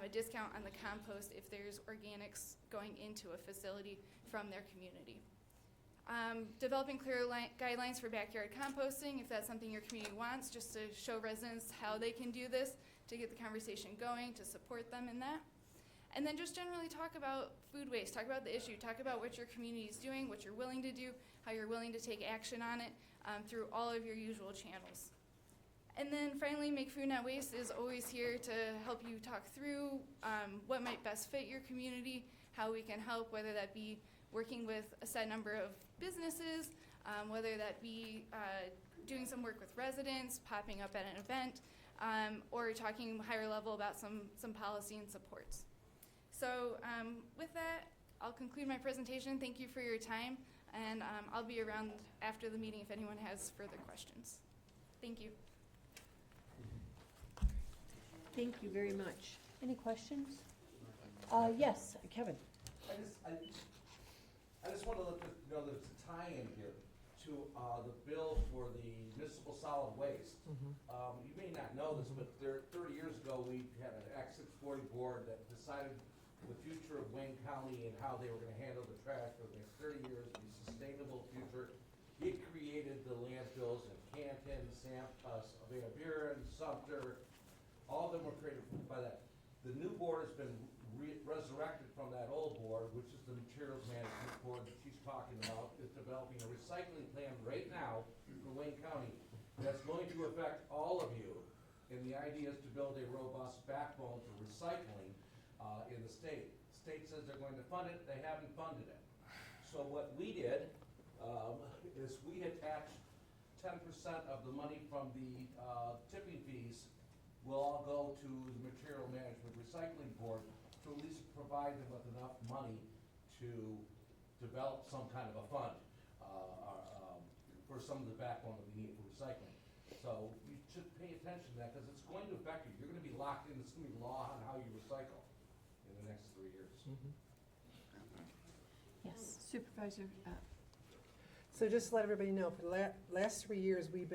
a discount on the compost if there's organics going into a facility from their community. Developing clear guidelines for backyard composting, if that's something your community wants, just to show residents how they can do this, to get the conversation going, to support them in that. And then just generally talk about food waste, talk about the issue, talk about what your community is doing, what you're willing to do, how you're willing to take action on it through all of your usual channels. And then finally, Make Food Not Waste is always here to help you talk through what might best fit your community, how we can help, whether that be working with a set number of businesses, whether that be doing some work with residents, popping up at an event, or talking higher level about some policy and supports. So with that, I'll conclude my presentation. Thank you for your time. And I'll be around after the meeting if anyone has further questions. Thank you. Thank you very much. Any questions? Yes, Kevin. I just want to let you know there's a tie-in here to the bill for the municipal solid waste. You may not know this, but 30 years ago, we had an Act 640 board that decided the future of Wayne County and how they were going to handle the trash for the next 30 years, the sustainable future. It created the landfills in Canton, Van Buren, Sumpter. All of them were created by that. The new board has been resurrected from that old board, which is the materials management board that she's talking about, is developing a recycling plan right now for Wayne County that's going to affect all of you. And the idea is to build a robust backbone for recycling in the state. The state says they're going to fund it, they haven't funded it. So what we did is we attached 10% of the money from the tipping fees will all go to the material management recycling board to at least provide them with enough money to develop some kind of a fund for some of the backbone that we need for recycling. So you should pay attention to that because it's going to affect you. You're going to be locked in. It's going to be law on how you recycle in the next 3 years. Yes, Supervisor. So just to let everybody know, for the last 3 years, we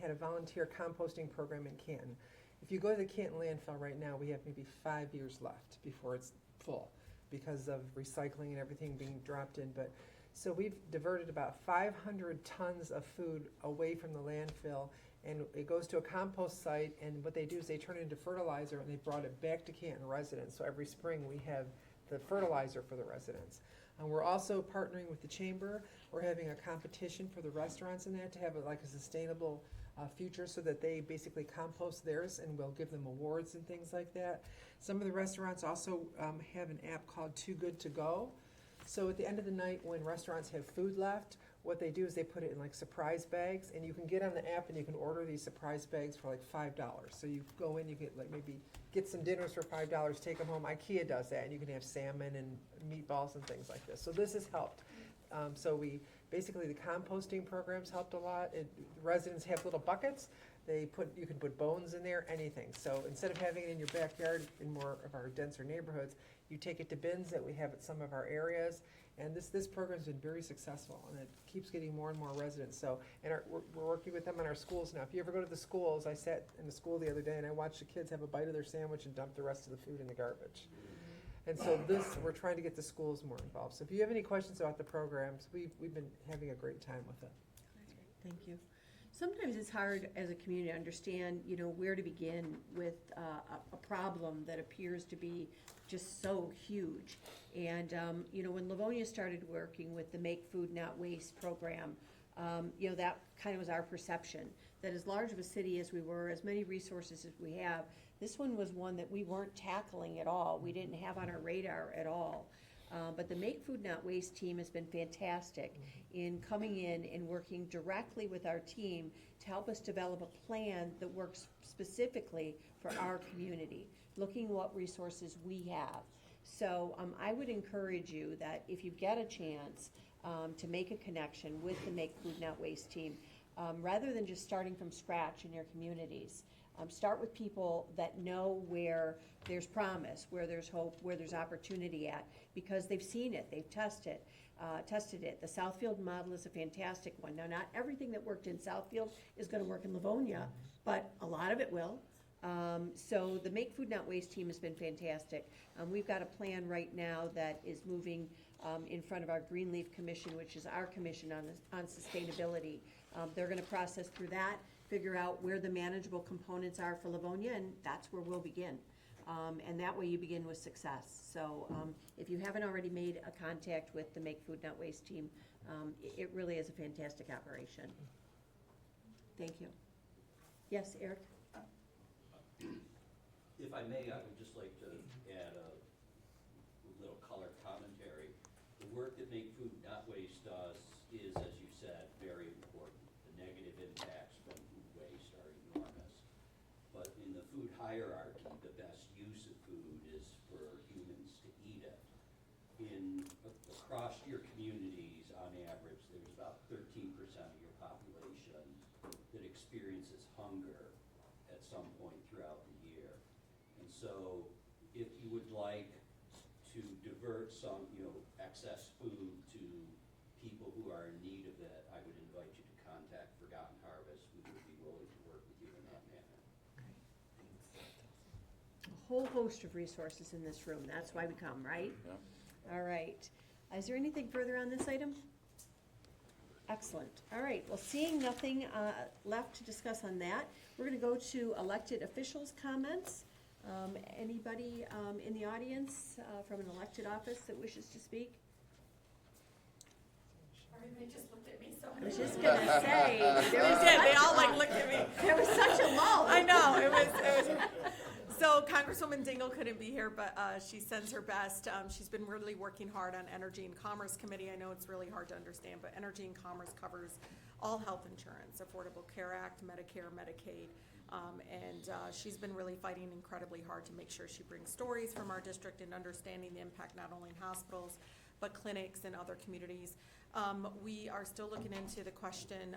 had a volunteer composting program in Canton. If you go to the Canton landfill right now, we have maybe 5 years left before it's full because of recycling and everything being dropped in. But so we've diverted about 500 tons of food away from the landfill, and it goes to a compost site, and what they do is they turn it into fertilizer, and they brought it back to Canton residents. So every spring we have the fertilizer for the residents. And we're also partnering with the chamber. We're having a competition for the restaurants in that to have like a sustainable future so that they basically compost theirs, and we'll give them awards and things like that. Some of the restaurants also have an app called Too Good To Go. So at the end of the night when restaurants have food left, what they do is they put it in like surprise bags, and you can get on the app and you can order these surprise bags for like $5. So you go in, you get like maybe get some dinners for $5, take them home. IKEA does that, and you can have salmon and meatballs and things like this. So this has helped. So basically the composting programs helped a lot. Residents have little buckets. You can put bones in there, anything. So instead of having it in your backyard in more of our denser neighborhoods, you take it to bins that we have at some of our areas. And this program's been very successful, and it keeps getting more and more residents. So, and we're working with them in our schools now. If you ever go to the schools, I sat in the school the other day and I watched the kids have a bite of their sandwich and dump the rest of the food in the garbage. And so we're trying to get the schools more involved. So if you have any questions about the programs, we've been having a great time with it. Thank you. Sometimes it's hard as a community to understand, where to begin with a problem that appears to be just so huge. And, when Livonia started working with the Make Food Not Waste program, that kind of was our perception, that as large of a city as we were, as many resources as we have, this one was one that we weren't tackling at all. We didn't have on our radar at all. But the Make Food Not Waste team has been fantastic in coming in and working directly with our team to help us develop a plan that works specifically for our community, looking what resources we have. So I would encourage you that if you get a chance to make a connection with the Make Food Not Waste team, rather than just starting from scratch in your communities, start with people that know where there's promise, where there's hope, where there's opportunity at, because they've seen it, they've tested it. The Southfield model is a fantastic one. Now, not everything that worked in Southfield is going to work in Livonia, but a lot of it will. So the Make Food Not Waste team has been fantastic. We've got a plan right now that is moving in front of our Greenleaf Commission, which is our commission on sustainability. They're going to process through that, figure out where the manageable components are for Livonia, and that's where we'll begin. And that way you begin with success. So if you haven't already made a contact with the Make Food Not Waste team, it really is a fantastic operation. Thank you. Yes, Eric? If I may, I would just like to add a little color commentary. The work that Make Food Not Waste does is, as you said, very important. The negative impacts from food waste are enormous. But in the food hierarchy, the best use of food is for humans to eat it. Across your communities, on average, so if you would like to divert some, excess food to people who are in need of it, I would invite you to contact Forgotten Harvest. We would be willing to work with you in that manner. A whole host of resources in this room, that's why we come, right? Yeah. All right. Is there anything further on this item? Excellent. All right, well, seeing nothing left to discuss on that, we're gonna go to elected officials' comments. Anybody in the audience from an elected office that wishes to speak? Sorry, they just looked at me, so. I was just gonna say, there was They all such- looked at me. There was such a lull. I know, it was. So Congresswoman Dingle couldn't be here, but she sends her best. She's been really working hard on Energy and Commerce Committee. I know it's really hard to understand, but Energy and Commerce covers all health insurance, Affordable Care Act, Medicare, Medicaid. And she's been really fighting incredibly hard to make sure she brings stories from our district and understanding the impact not only in hospitals, but clinics and other communities. We are still looking into the question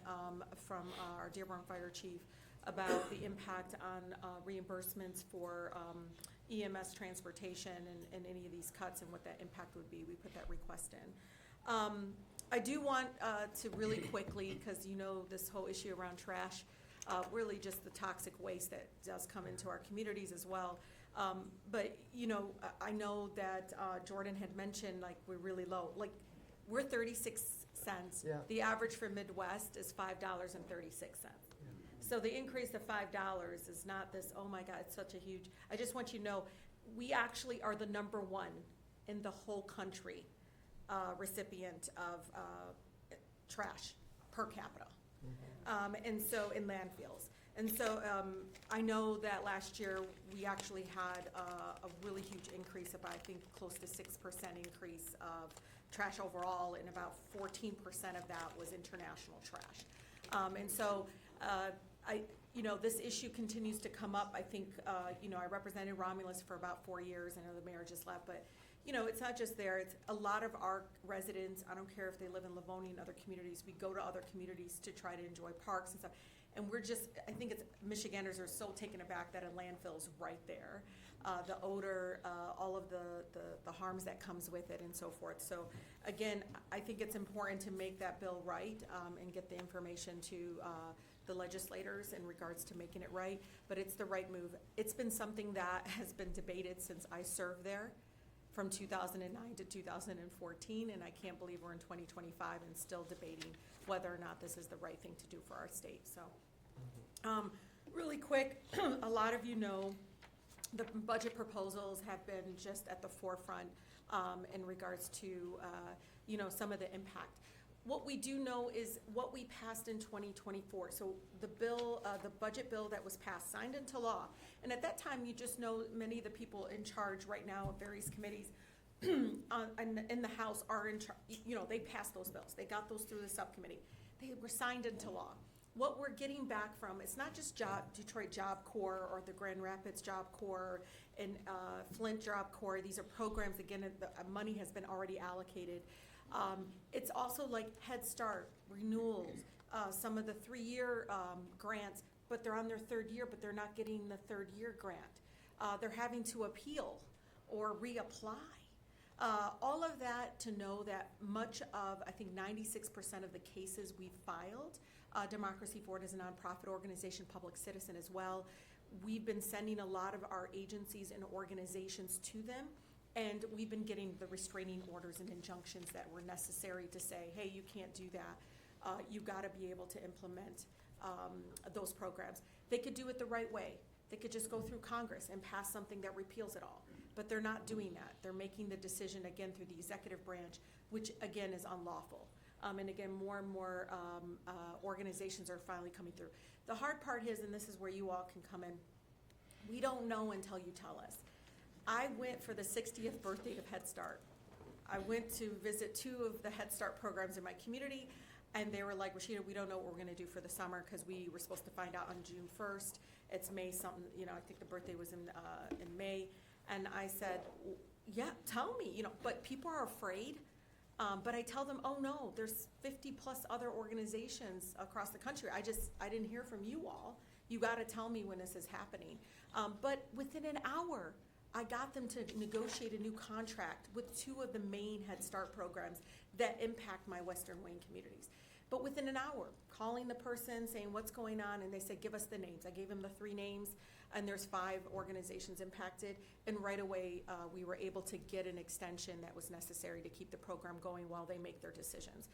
from our Dearborn Fire Chief about the impact on reimbursements for EMS transportation and any of these cuts and what that impact would be. We put that request in. I do want to really quickly, because this whole issue around trash, really just the toxic waste that does come into our communities as well. But I know that Jordan had mentioned, like, we're really low. Like, we're 36 cents. Yeah. The average for Midwest is $5.36. So the increase of $5 is not this, oh my God, it's such a huge, I just want you to know, we actually are the #1 in the whole country recipient of trash per capita. And so in landfills. And so I know that last year we actually had a really huge increase of, I think, close to 6% increase of trash overall, and about 14% of that was international trash. And so this issue continues to come up. I think, I represented Romulus for about 4 years. I know the mayor just left, but, it's not just there. It's a lot of our residents, I don't care if they live in Livonia and other communities, we go to other communities to try to enjoy parks and stuff. And I think Michiganders are so taken aback that a landfill's right there. The odor, all of the harms that comes with it and so forth. So again, I think it's important to make that bill right and get the information to the legislators in regards to making it right, but it's the right move. It's been something that has been debated since I served there from 2009 to 2014, and I can't believe we're in 2025 and still debating whether or not this is the right thing to do for our state. So really quick, a lot of you know the budget proposals have been just at the forefront in regards to some of the impact. What we do know is what we passed in 2024. So the bill, the budget bill that was passed, signed into law. And at that time, you just know many of the people in charge right now of various committees in the House are in charge. They passed those bills. They got those through the subcommittee. They were signed into law. What we're getting back from, it's not just Detroit Job Corps or the Grand Rapids Job Corps and Flint Job Corps. These are programs, again, the money has been already allocated. It's also like Head Start, renewals, some of the 3-year grants, but they're on their 3rd year, but they're not getting the 3rd year grant. They're having to appeal or reapply. All of that to know that much of, I think 96% of the cases we filed, Democracy Forward is a nonprofit organization, public citizen as well. We've been sending a lot of our agencies and organizations to them. And we've been getting the restraining orders and injunctions that were necessary to say, hey, you can't do that. You got to be able to implement those programs. They could do it the right way. They could just go through Congress and pass something that repeals it all. But they're not doing that. They're making the decision, again, through the executive branch, which, again, is unlawful. And, again, more and more organizations are finally coming through. The hard part is, and this is where you all can come in, we don't know until you tell us. I went for the 60th birthday of Head Start. I went to visit 2 of the Head Start programs in my community, and they were like, Rashida, we don't know what we're going to do for the summer because we were supposed to find out on June 1st. It's May something, I think the birthday was in May. And I said, yeah, tell me, but people are afraid. But I tell them, oh no, there's 50 plus other organizations across the country. I didn't hear from you all. You gotta tell me when this is happening. But within an hour, I got them to negotiate a new contract with 2 of the main Head Start programs that impact my Western Wayne communities. But within an hour, calling the person, saying what's going on, and they said, give us the names. I gave them the 3 names, and there's 5 organizations impacted, and right away, we were able to get an extension that was necessary to keep the program going while they make their decisions.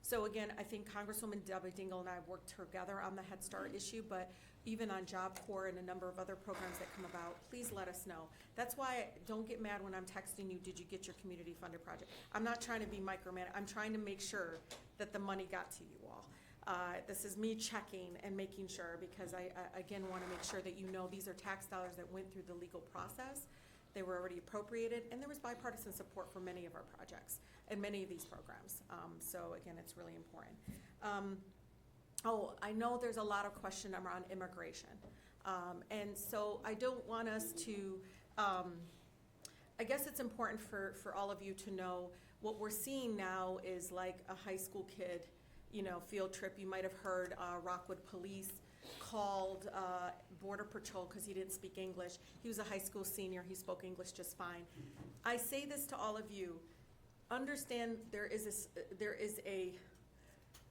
So again, I think Congresswoman Debbie Dingell and I worked together on the Head Start issue, but even on Job Corps and a number of other programs that come about, please let us know. That's why don't get mad when I'm texting you, did you get your community funded project? I'm not trying to be micromanaged. I'm trying to make sure that the money got to you all. This is me checking and making sure, because I again want to make sure that you know these are tax dollars that went through the legal process. They were already appropriated, and there was bipartisan support for many of our projects and many of these programs. So again, it's really important. I know there's a lot of question around immigration. And so I don't want us to, I guess it's important for all of you to know what we're seeing now is like a high school kid, field trip. You might have heard Rockwood Police called Border Patrol because he didn't speak English. He was a high school senior. He spoke English just fine. I say this to all of you. Understand there is a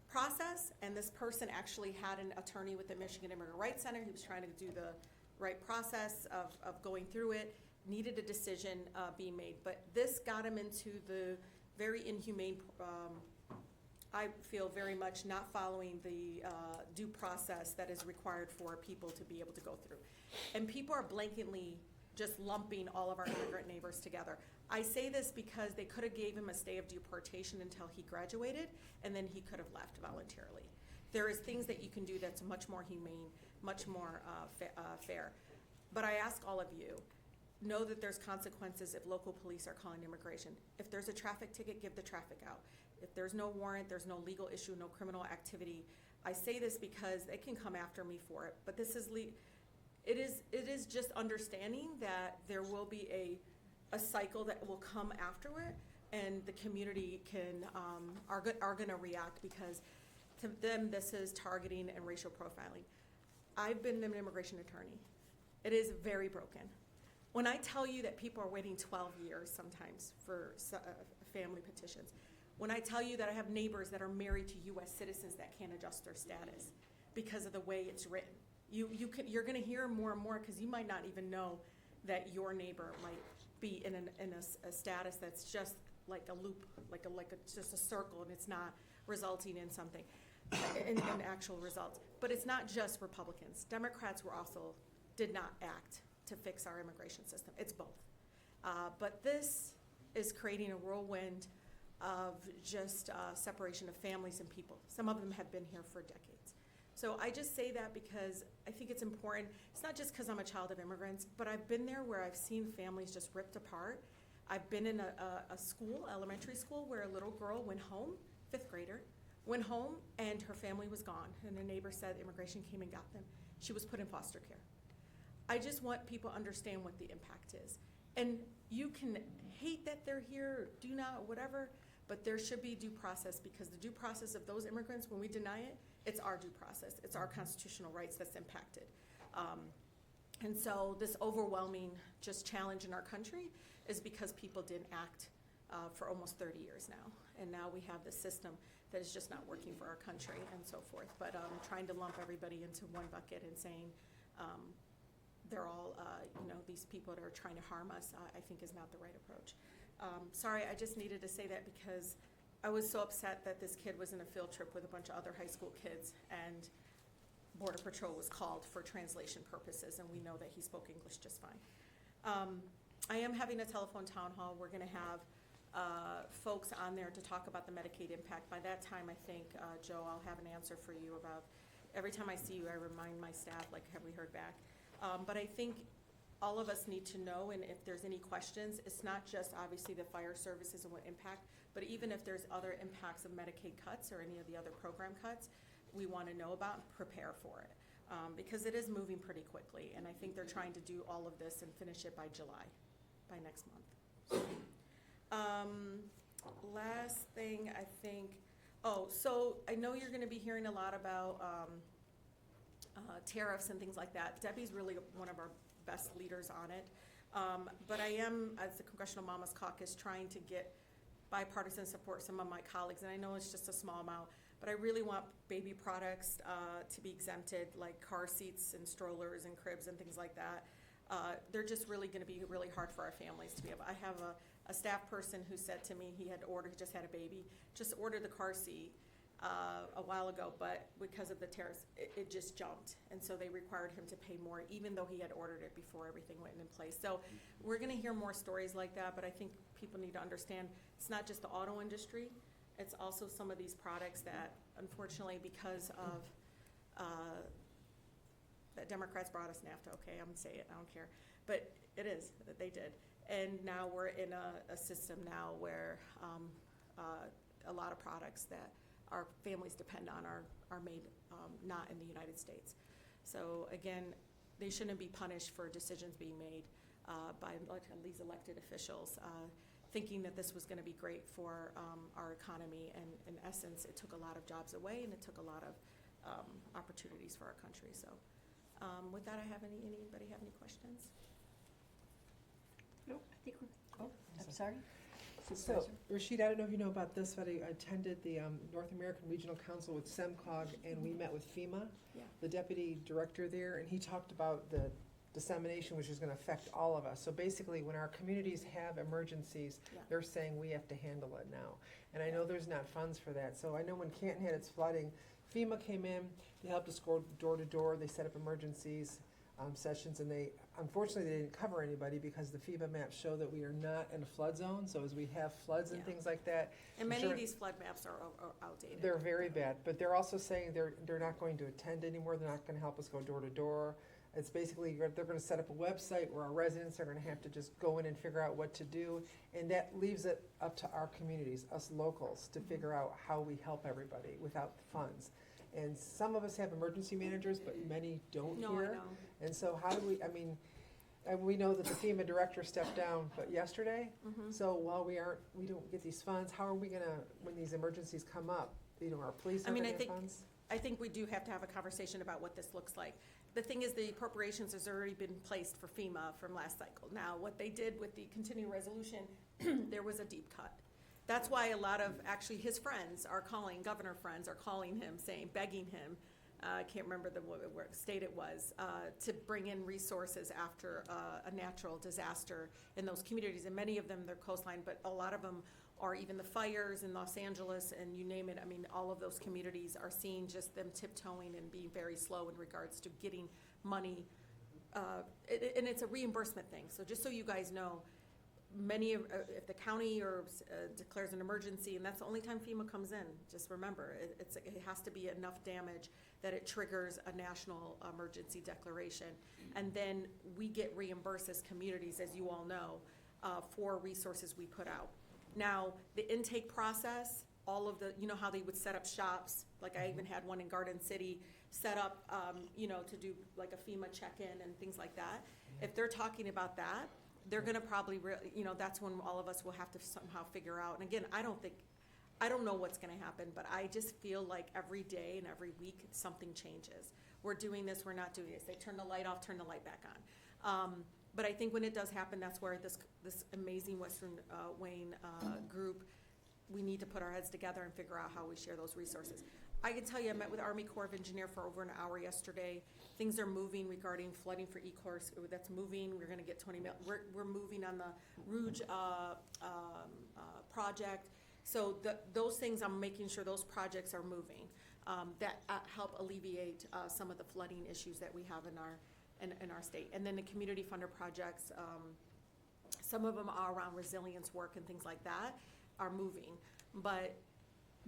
process, and this person actually had an attorney with the Michigan Immigrant Rights Center. He was trying to do the right process of going through it, needed a decision being made. But this got him into the very inhumane, I feel very much not following the due process that is required for people to be able to go through. And people are blanketly just lumping all of our immigrant neighbors together. I say this because they could have gave him a stay of deportation until he graduated, and then he could have left voluntarily. There is things that you can do that's much more humane, much more fair. But I ask all of you, know that there's consequences if local police are calling immigration. If there's a traffic ticket, give the traffic out. If there's no warrant, there's no legal issue, no criminal activity. I say this because they can come after me for it, but this is it is just understanding that there will be a cycle that will come after it, and the community are going to react, because to them this is targeting and racial profiling. I've been an immigration attorney. It is very broken. When I tell you that people are waiting 12 years sometimes for family petitions, when I tell you that I have neighbors that are married to U.S. citizens that can't adjust their status because of the way it's written, you're going to hear more and more, because you might not even know that your neighbor might be in a status that's just like a loop, just a circle, and it's not resulting in something, in actual results. But it's not just Republicans. Democrats did not act to fix our immigration system. It's both. But this is creating a whirlwind of just separation of families and people. Some of them have been here for decades. So I just say that because I think it's important. It's not just because I'm a child of immigrants, but I've been there where I've seen families just ripped apart. I've been in a school, elementary school, where a little girl went home, 5th grader, went home and her family was gone. And the neighbor said immigration came and got them. She was put in foster care. I just want people to understand what the impact is. And you can hate that they're here, do not, whatever, but there should be due process, because the due process of those immigrants, when we deny it, it's our due process. It's our constitutional rights that's impacted. And so this overwhelming just challenge in our country is because people didn't act for almost 30 years now. And now we have this system that is just not working for our country and so forth. But trying to lump everybody into one bucket and saying they're all, these people that are trying to harm us, I think is not the right approach. Sorry, I just needed to say that because I was so upset that this kid was in a field trip with a bunch of other high school kids, and Border Patrol was called for translation purposes, and we know that he spoke English just fine. I am having a telephone town hall. We're gonna have folks on there to talk about the Medicaid impact. By that time, I think, Joe, I'll have an answer for you about, every time I see you, I remind my staff, like, have we heard back? But I think all of us need to know, and if there's any questions, it's not just obviously the fire services and what impact, but even if there's other impacts of Medicaid cuts or any of the other program cuts, we want to know about and prepare for it. Because it is moving pretty quickly, and I think they're trying to do all of this and finish it by July, by next month. Last thing, I think, so I know you're going to be hearing a lot about tariffs and things like that. Debbie's really one of our best leaders on it. But I am, as the Congressional Mamas Caucus, trying to get bipartisan support some of my colleagues, and I know it's just a small amount, but I really want baby products to be exempted, like car seats and strollers and cribs and things like that. They're just really going to be really hard for our families to be able. I have a staff person who said to me he just had a baby, just ordered the car seat a while ago, but because of the tariffs, it just jumped, and so they required him to pay more, even though he had ordered it before everything went in place. So we're going to hear more stories like that, but I think people need to understand it's not just the auto industry, it's also some of these products that, unfortunately, because of the Democrats brought us NAFTA, okay, I'm gonna say it, I don't care, but it is, they did. And now we're in a system now where a lot of products that our families depend on are made not in the United States. So again, they shouldn't be punished for decisions being made by these elected officials, thinking that this was going to be great for our economy. And in essence, it took a lot of jobs away, and it took a lot of opportunities for our country. So with that, anybody have any questions? No, I think we're, I'm sorry. So, Rashid, I don't know if you know about this, but I attended the North American Regional Council with SEMCOG, and we met with FEMA, Yeah. the deputy director there, and he talked about the dissemination, which is going to affect all of us. So basically, when our communities have emergencies, Yeah. they're saying we have to handle it now. And I know there's not funds for that. So I know when Canton had its flooding, FEMA came in, they helped us go door to door, they set up emergencies sessions, and unfortunately they didn't cover anybody because the FEMA maps show that we are not in a flood zone. So as we have floods and Yeah. things like that. And many of these flood maps are outdated. They're very bad, but they're also saying they're not going to attend anymore. They're not going to help us go door to door. It's basically, they're going to set up a website where our residents are going to have to just go in and figure out what to do. And that leaves it up to our communities, us locals, to figure out how we help everybody without funds. And some of us have emergency managers, but many don't No, I here. know. And so how do we, and we know that the FEMA director stepped down, but yesterday? Mhm. So while we don't get these funds, how are we gonna, when these emergencies come up, our police I are mean, gonna I get think- funds? I think we do have to have a conversation about what this looks like. The thing is, the appropriations has already been placed for FEMA from last cycle. Now, what they did with the continuing resolution, there was a deep cut. That's why a lot of, actually, his friends are calling, governor friends are calling him, begging him, I can't remember what state it was, to bring in resources after a natural disaster in those communities. And many of them, they're coastline, but a lot of them are even the fires in Los Angeles and you name it. I mean, all of those communities are seeing just them tiptoeing and being very slow in regards to getting money. And it's a reimbursement thing. So just so you guys know, if the county declares an emergency, and that's the only time FEMA comes in, just remember, it has to be enough damage that it triggers a national emergency declaration. And then we get reimbursed as communities, as you all know, for resources we put out. Now, the intake process, all of you know how they would set up shops, like I even had one in Garden City, set up, to do like a FEMA check-in and things like that. If they're talking about that, they're gonna probably, that's when all of us will have to somehow figure out. And again, I don't know what's gonna happen, but I just feel like every day and every week, something changes. We're doing this, we're not doing this. They turn the light off, turn the light back on. But I think when it does happen, that's where this amazing Western Wayne group, we need to put our heads together and figure out how we share those resources. I can tell you, I met with Army Corps of Engineer for over an hour yesterday. Things are moving regarding flooding for E-Course. That's moving. We're going to get 20 million. We're moving on the Rouge project. So those things, I'm making sure those projects are moving that help alleviate some of the flooding issues that we have in our state. And then the community funder projects, some of them are around resilience work and things like that, are moving. But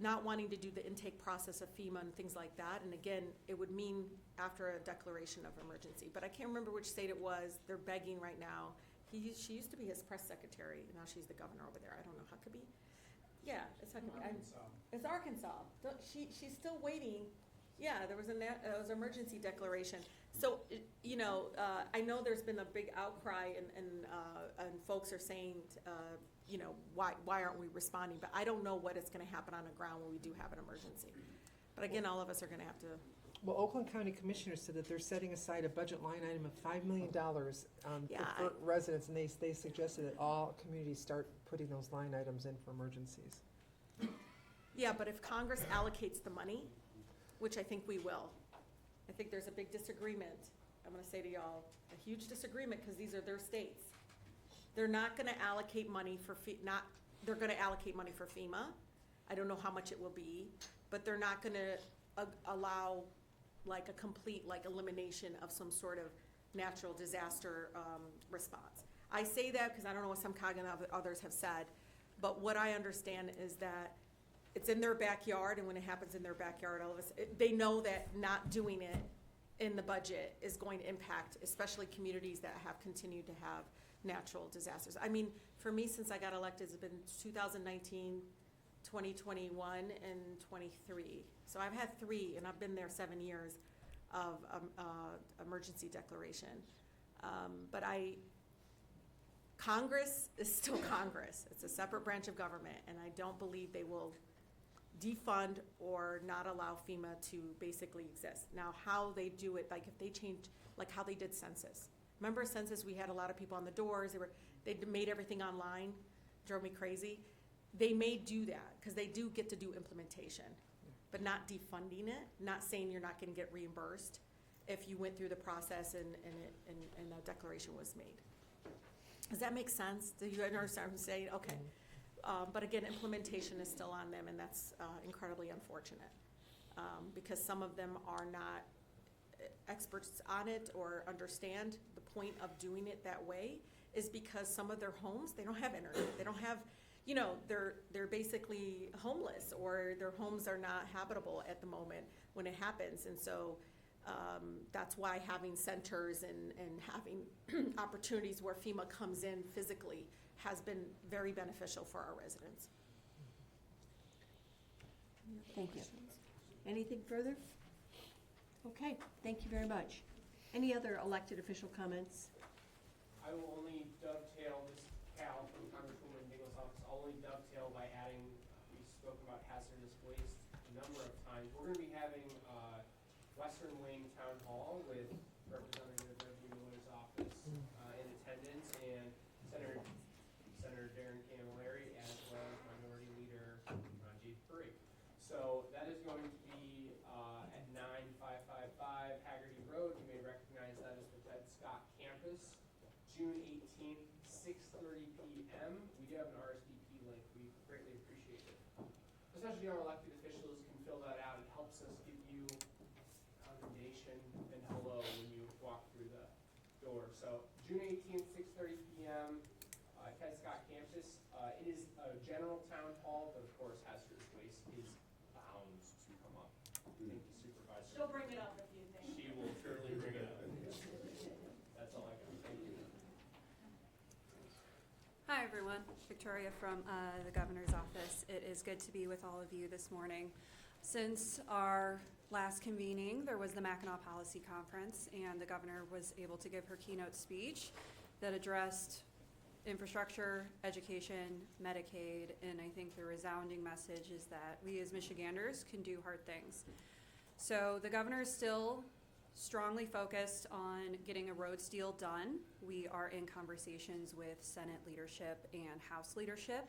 not wanting to do the intake process of FEMA and things like that. And again, it would mean after a declaration of emergency. But I can't remember which state it was. They're begging right now. She used to be his press secretary. Now she's the governor over there. I don't know, Huckabee? Yeah, it's Huckabee. It's Arkansas. She's still waiting. Yeah, there was an emergency declaration. So, I know there's been a big outcry and folks are saying, why aren't we responding? But I don't know what is going to happen on the ground when we do have an emergency. But again, all of us are going to have to Well, Oakland County Commissioners said that they're setting aside a budget line item of $5 million Yeah, for residents, and they suggested that all communities start putting those line items in for emergencies. Yeah, but if Congress allocates the money, which I think we will, I think there's a big disagreement. I'm gonna say to y'all, a huge disagreement, because these are their states. They're not gonna allocate money for they're gonna allocate money for FEMA. I don't know how much it will be, but they're not gonna allow like a complete like elimination of some sort of natural disaster response. I say that because I don't know what some cognitive others have said, but what I understand is that it's in their backyard, and when it happens in their backyard, all of us, they know that not doing it in the budget is going to impact, especially communities that have continued to have natural disasters. I mean, for me, since I got elected, it's been 2019, 2021, and 23. So I've had 3, and I've been there 7 years of emergency declaration. But Congress is still Congress. It's a separate branch of government, and I don't believe they will defund or not allow FEMA to basically exist. Now, how they do it, like if they change, like how they did census. Remember census, we had a lot of people on the doors, they made everything online, drove me crazy. They may do that, because they do get to do implementation, but not defunding it, not saying you're not gonna get reimbursed if you went through the process and a declaration was made. Does that make sense? Do you understand what I'm saying? Okay. But again, implementation is still on them, and that's incredibly unfortunate, because some of them are not experts on it or understand the point of doing it that way is because some of their homes, they don't have internet. They don't have, you know, they're basically homeless, or their homes are not habitable at the moment when it happens. And so that's why having centers and having opportunities where FEMA comes in physically has been very beneficial for our residents. Thank you. Anything further? Okay, thank you very much. Any other elected official comments? I will only dovetail this Cal from Congresswoman Dingell's office. I'll only dovetail by adding, we spoke about hazardous waste a number of times. We're gonna be having Western Wayne Town Hall with Representative Reggie Miller's office in attendance, and Senator Darren Camilleri, as well as Minority Leader Ranjit Parikh. So that is going to be at 9555 Haggerty Road. You may recognize that as the Ted Scott campus. June 18th, 6:30 p.m. We do have an RSVP link. We greatly appreciate it. Especially our elected officials can fill that out. It helps us give you commendation and hello when you walk through the door. So June 18th, 6:30 p.m. Ted Scott campus. It is a general town hall, but of course hazardous waste is bound to come up. Thank you, Supervisor. She'll bring it up if you think. She will surely bring it up. That's all I got. Thank you. Hi everyone, Victoria from the Governor's Office. It is good to be with all of you this morning. Since our last convening, there was the Mackinac Policy Conference, and the Governor was able to give her keynote speech that addressed infrastructure, education, Medicaid, and I think the resounding message is that we as Michiganders can do hard things. So the Governor is still strongly focused on getting a roads deal done. We are in conversations with Senate leadership and House leadership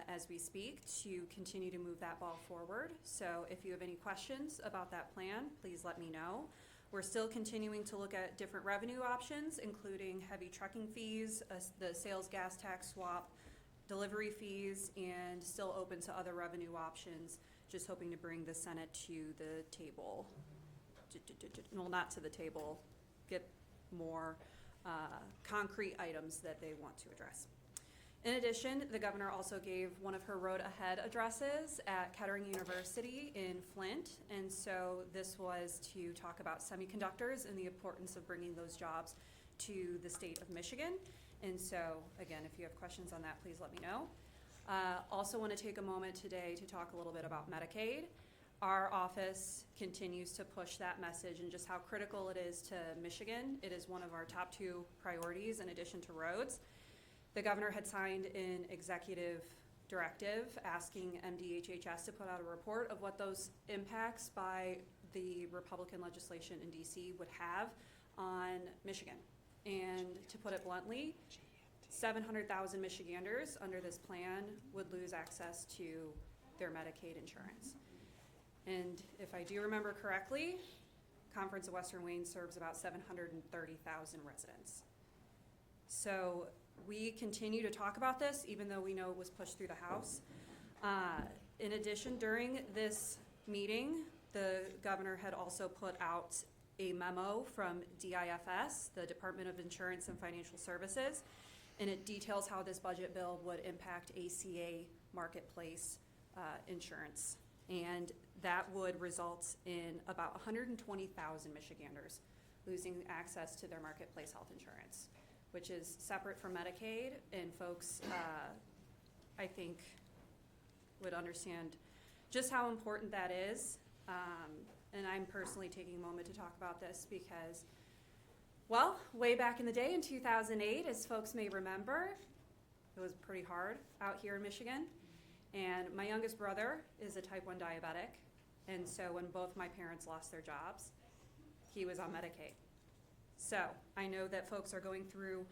as we speak to continue to move that ball forward. So if you have any questions about that plan, please let me know. We're still continuing to look at different revenue options, including heavy trucking fees, the sales gas tax swap, delivery fees, and still open to other revenue options, just hoping to bring the Senate to the table. Well, not to the table, get more concrete items that they want to address. In addition, the Governor also gave one of her Road Ahead addresses at Kettering University in Flint, and so this was to talk about semiconductors and the importance of bringing those jobs to the state of Michigan. And so, again, if you have questions on that, please let me know. Also want to take a moment today to talk a little bit about Medicaid. Our office continues to push that message and just how critical it is to Michigan. It is one of our top 2 priorities in addition to roads. The Governor had signed an executive directive asking MDHHS to put out a report of what those impacts by the Republican legislation in DC would have on Michigan. And to put it bluntly, 700,000 Michiganders under this plan would lose access to their Medicaid insurance. And if I do remember correctly, Conference of Western Wayne serves about 730,000 residents. So we continue to talk about this, even though we know it was pushed through the House. In addition, during this meeting, the governor had also put out a memo from DIFS, the Department of Insurance and Financial Services, and it details how this budget bill would impact ACA marketplace insurance. And that would result in about 120,000 Michiganders losing access to their marketplace health insurance, which is separate from Medicaid, and folks, I think, would understand just how important that is. And I'm personally taking a moment to talk about this because, well, way back in the day in 2008, as folks may remember, it was pretty hard out here in Michigan. And my youngest brother is a type 1 diabetic. And so when both my parents lost their jobs, he was on Medicaid. So I know that folks are going through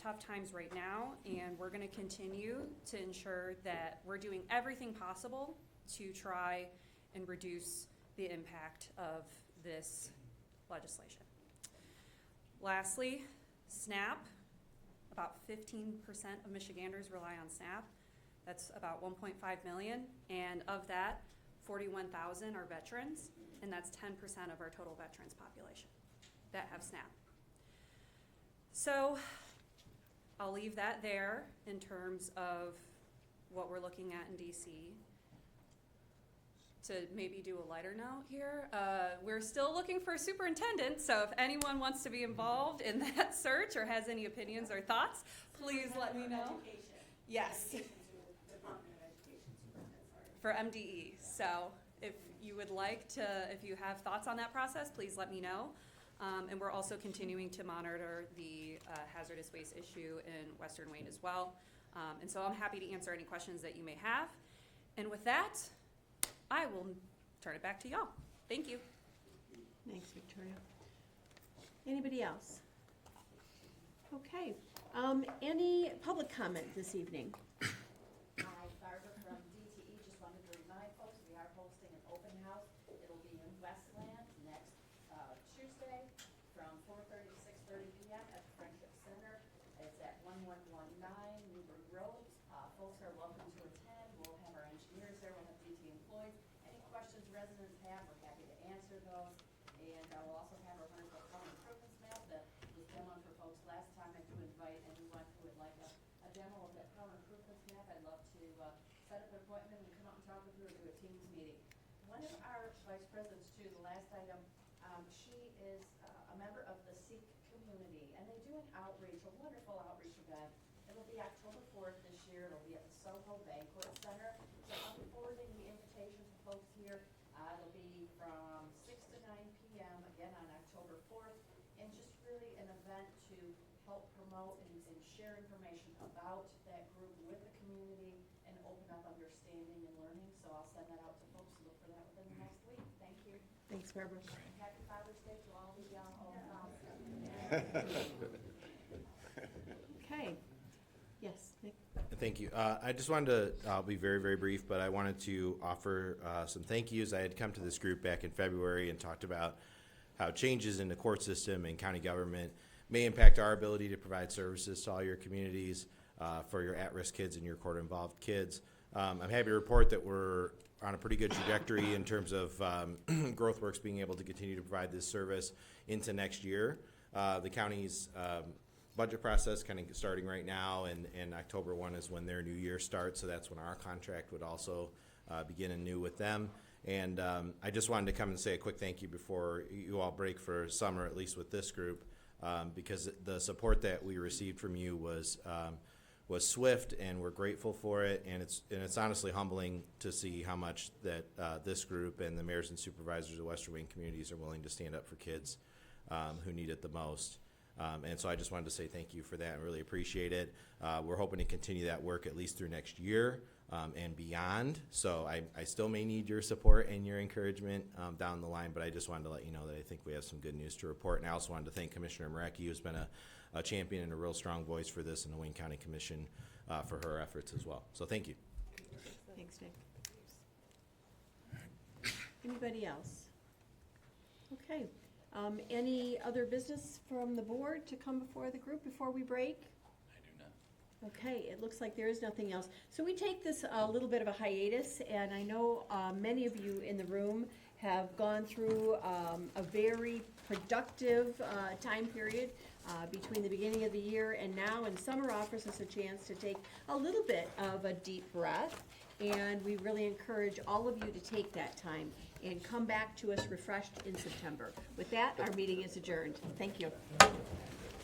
tough times right now, and we're going to continue to ensure that we're doing everything possible to try and reduce the impact of this legislation. Lastly, SNAP. About 15% of Michiganders rely on SNAP. That's about 1.5 million, and of that, 41,000 are veterans, and that's 10% of our total veterans population that have SNAP. So I'll leave that there in terms of what we're looking at in DC. To maybe do a lighter note here, we're still looking for a superintendent, so if anyone wants to be involved in that search or has any opinions or thoughts, please let me know. Yes. For MDE. So if you would like to, if you have thoughts on that process, please let me know. And we're also continuing to monitor the hazardous waste issue in Western Wayne as well. And so I'm happy to answer any questions that you may have. And with that, I will turn it back to y'all. Thank you. Thanks, Victoria. Anybody else? Okay. Any public comment this evening? Hi, Barbara from DTE. Just wanted to remind folks we are hosting an open house. It'll be in Westland next Tuesday from 4:30 to 6:30 p.m. at the Friendship Center. It's at 1119 Newburgh Road. Folks are welcome to attend. We'll have our engineers there. We'll have DTE employees. Any questions residents have, we're happy to answer those. And we'll also have our wonderful home improvements map that was demoed for folks last time. I do invite anyone who would like a demo of that home improvements map. I'd love to set up an appointment and come out and talk with you or do a Teams meeting. One of our vice presidents too, the last item, she is a member of the Sikh community, and they do an outreach, a wonderful outreach event. It'll be October 4th this year. It'll be at the Soho Banquet Center. So I'll be forwarding the invitation to folks here. It'll be from 6 to 9 p.m. again on October 4th, and just really an event to help promote and share information about that group with the community and open up understanding and learning. So I'll send that out to folks. Look for that within the next week. Thank you. Thanks, Barbara. Happy Father's Day to all the young old fathers. Okay. Yes, Nick? Thank you. I just wanted to, I'll be very, very brief, but I wanted to offer some thank yous. I had come to this group back in February and talked about how changes in the court system and county government may impact our ability to provide services to all your communities for your at-risk kids and your court-involved kids. I'm happy to report that we're on a pretty good trajectory in terms of GrowthWorks being able to continue to provide this service into next year. The county's budget process kind of starting right now, and October 1 is when their new year starts, so that's when our contract would also begin anew with them. And I just wanted to come and say a quick thank you before you all break for summer, at least with this group, because the support that we received from you was swift, and we're grateful for it. And it's honestly humbling to see how much that this group and the mayors and supervisors of Western Wayne communities are willing to stand up for kids who need it the most. And so I just wanted to say thank you for that and really appreciate it. We're hoping to continue that work at least through next year. and beyond. So I still may need your support and your encouragement down the line, but I just wanted to let you know that I think we have some good news to report. And I also wanted to thank Commissioner Marecki, who's been a champion and a real strong voice for this in the Wayne County Commission for her efforts as well. So thank you. Thanks, Nick. Anybody else? Okay. Any other business from the board to come before the group before we break? I do not. Okay, it looks like there is nothing else. So we take this a little bit of a hiatus, and I know many of you in the room have gone through a very productive time period between the beginning of the year and now, and summer offers us a chance to take a little bit of a deep breath, and we really encourage all of you to take that time and come back to us refreshed in September. With that, our meeting is adjourned. Thank you.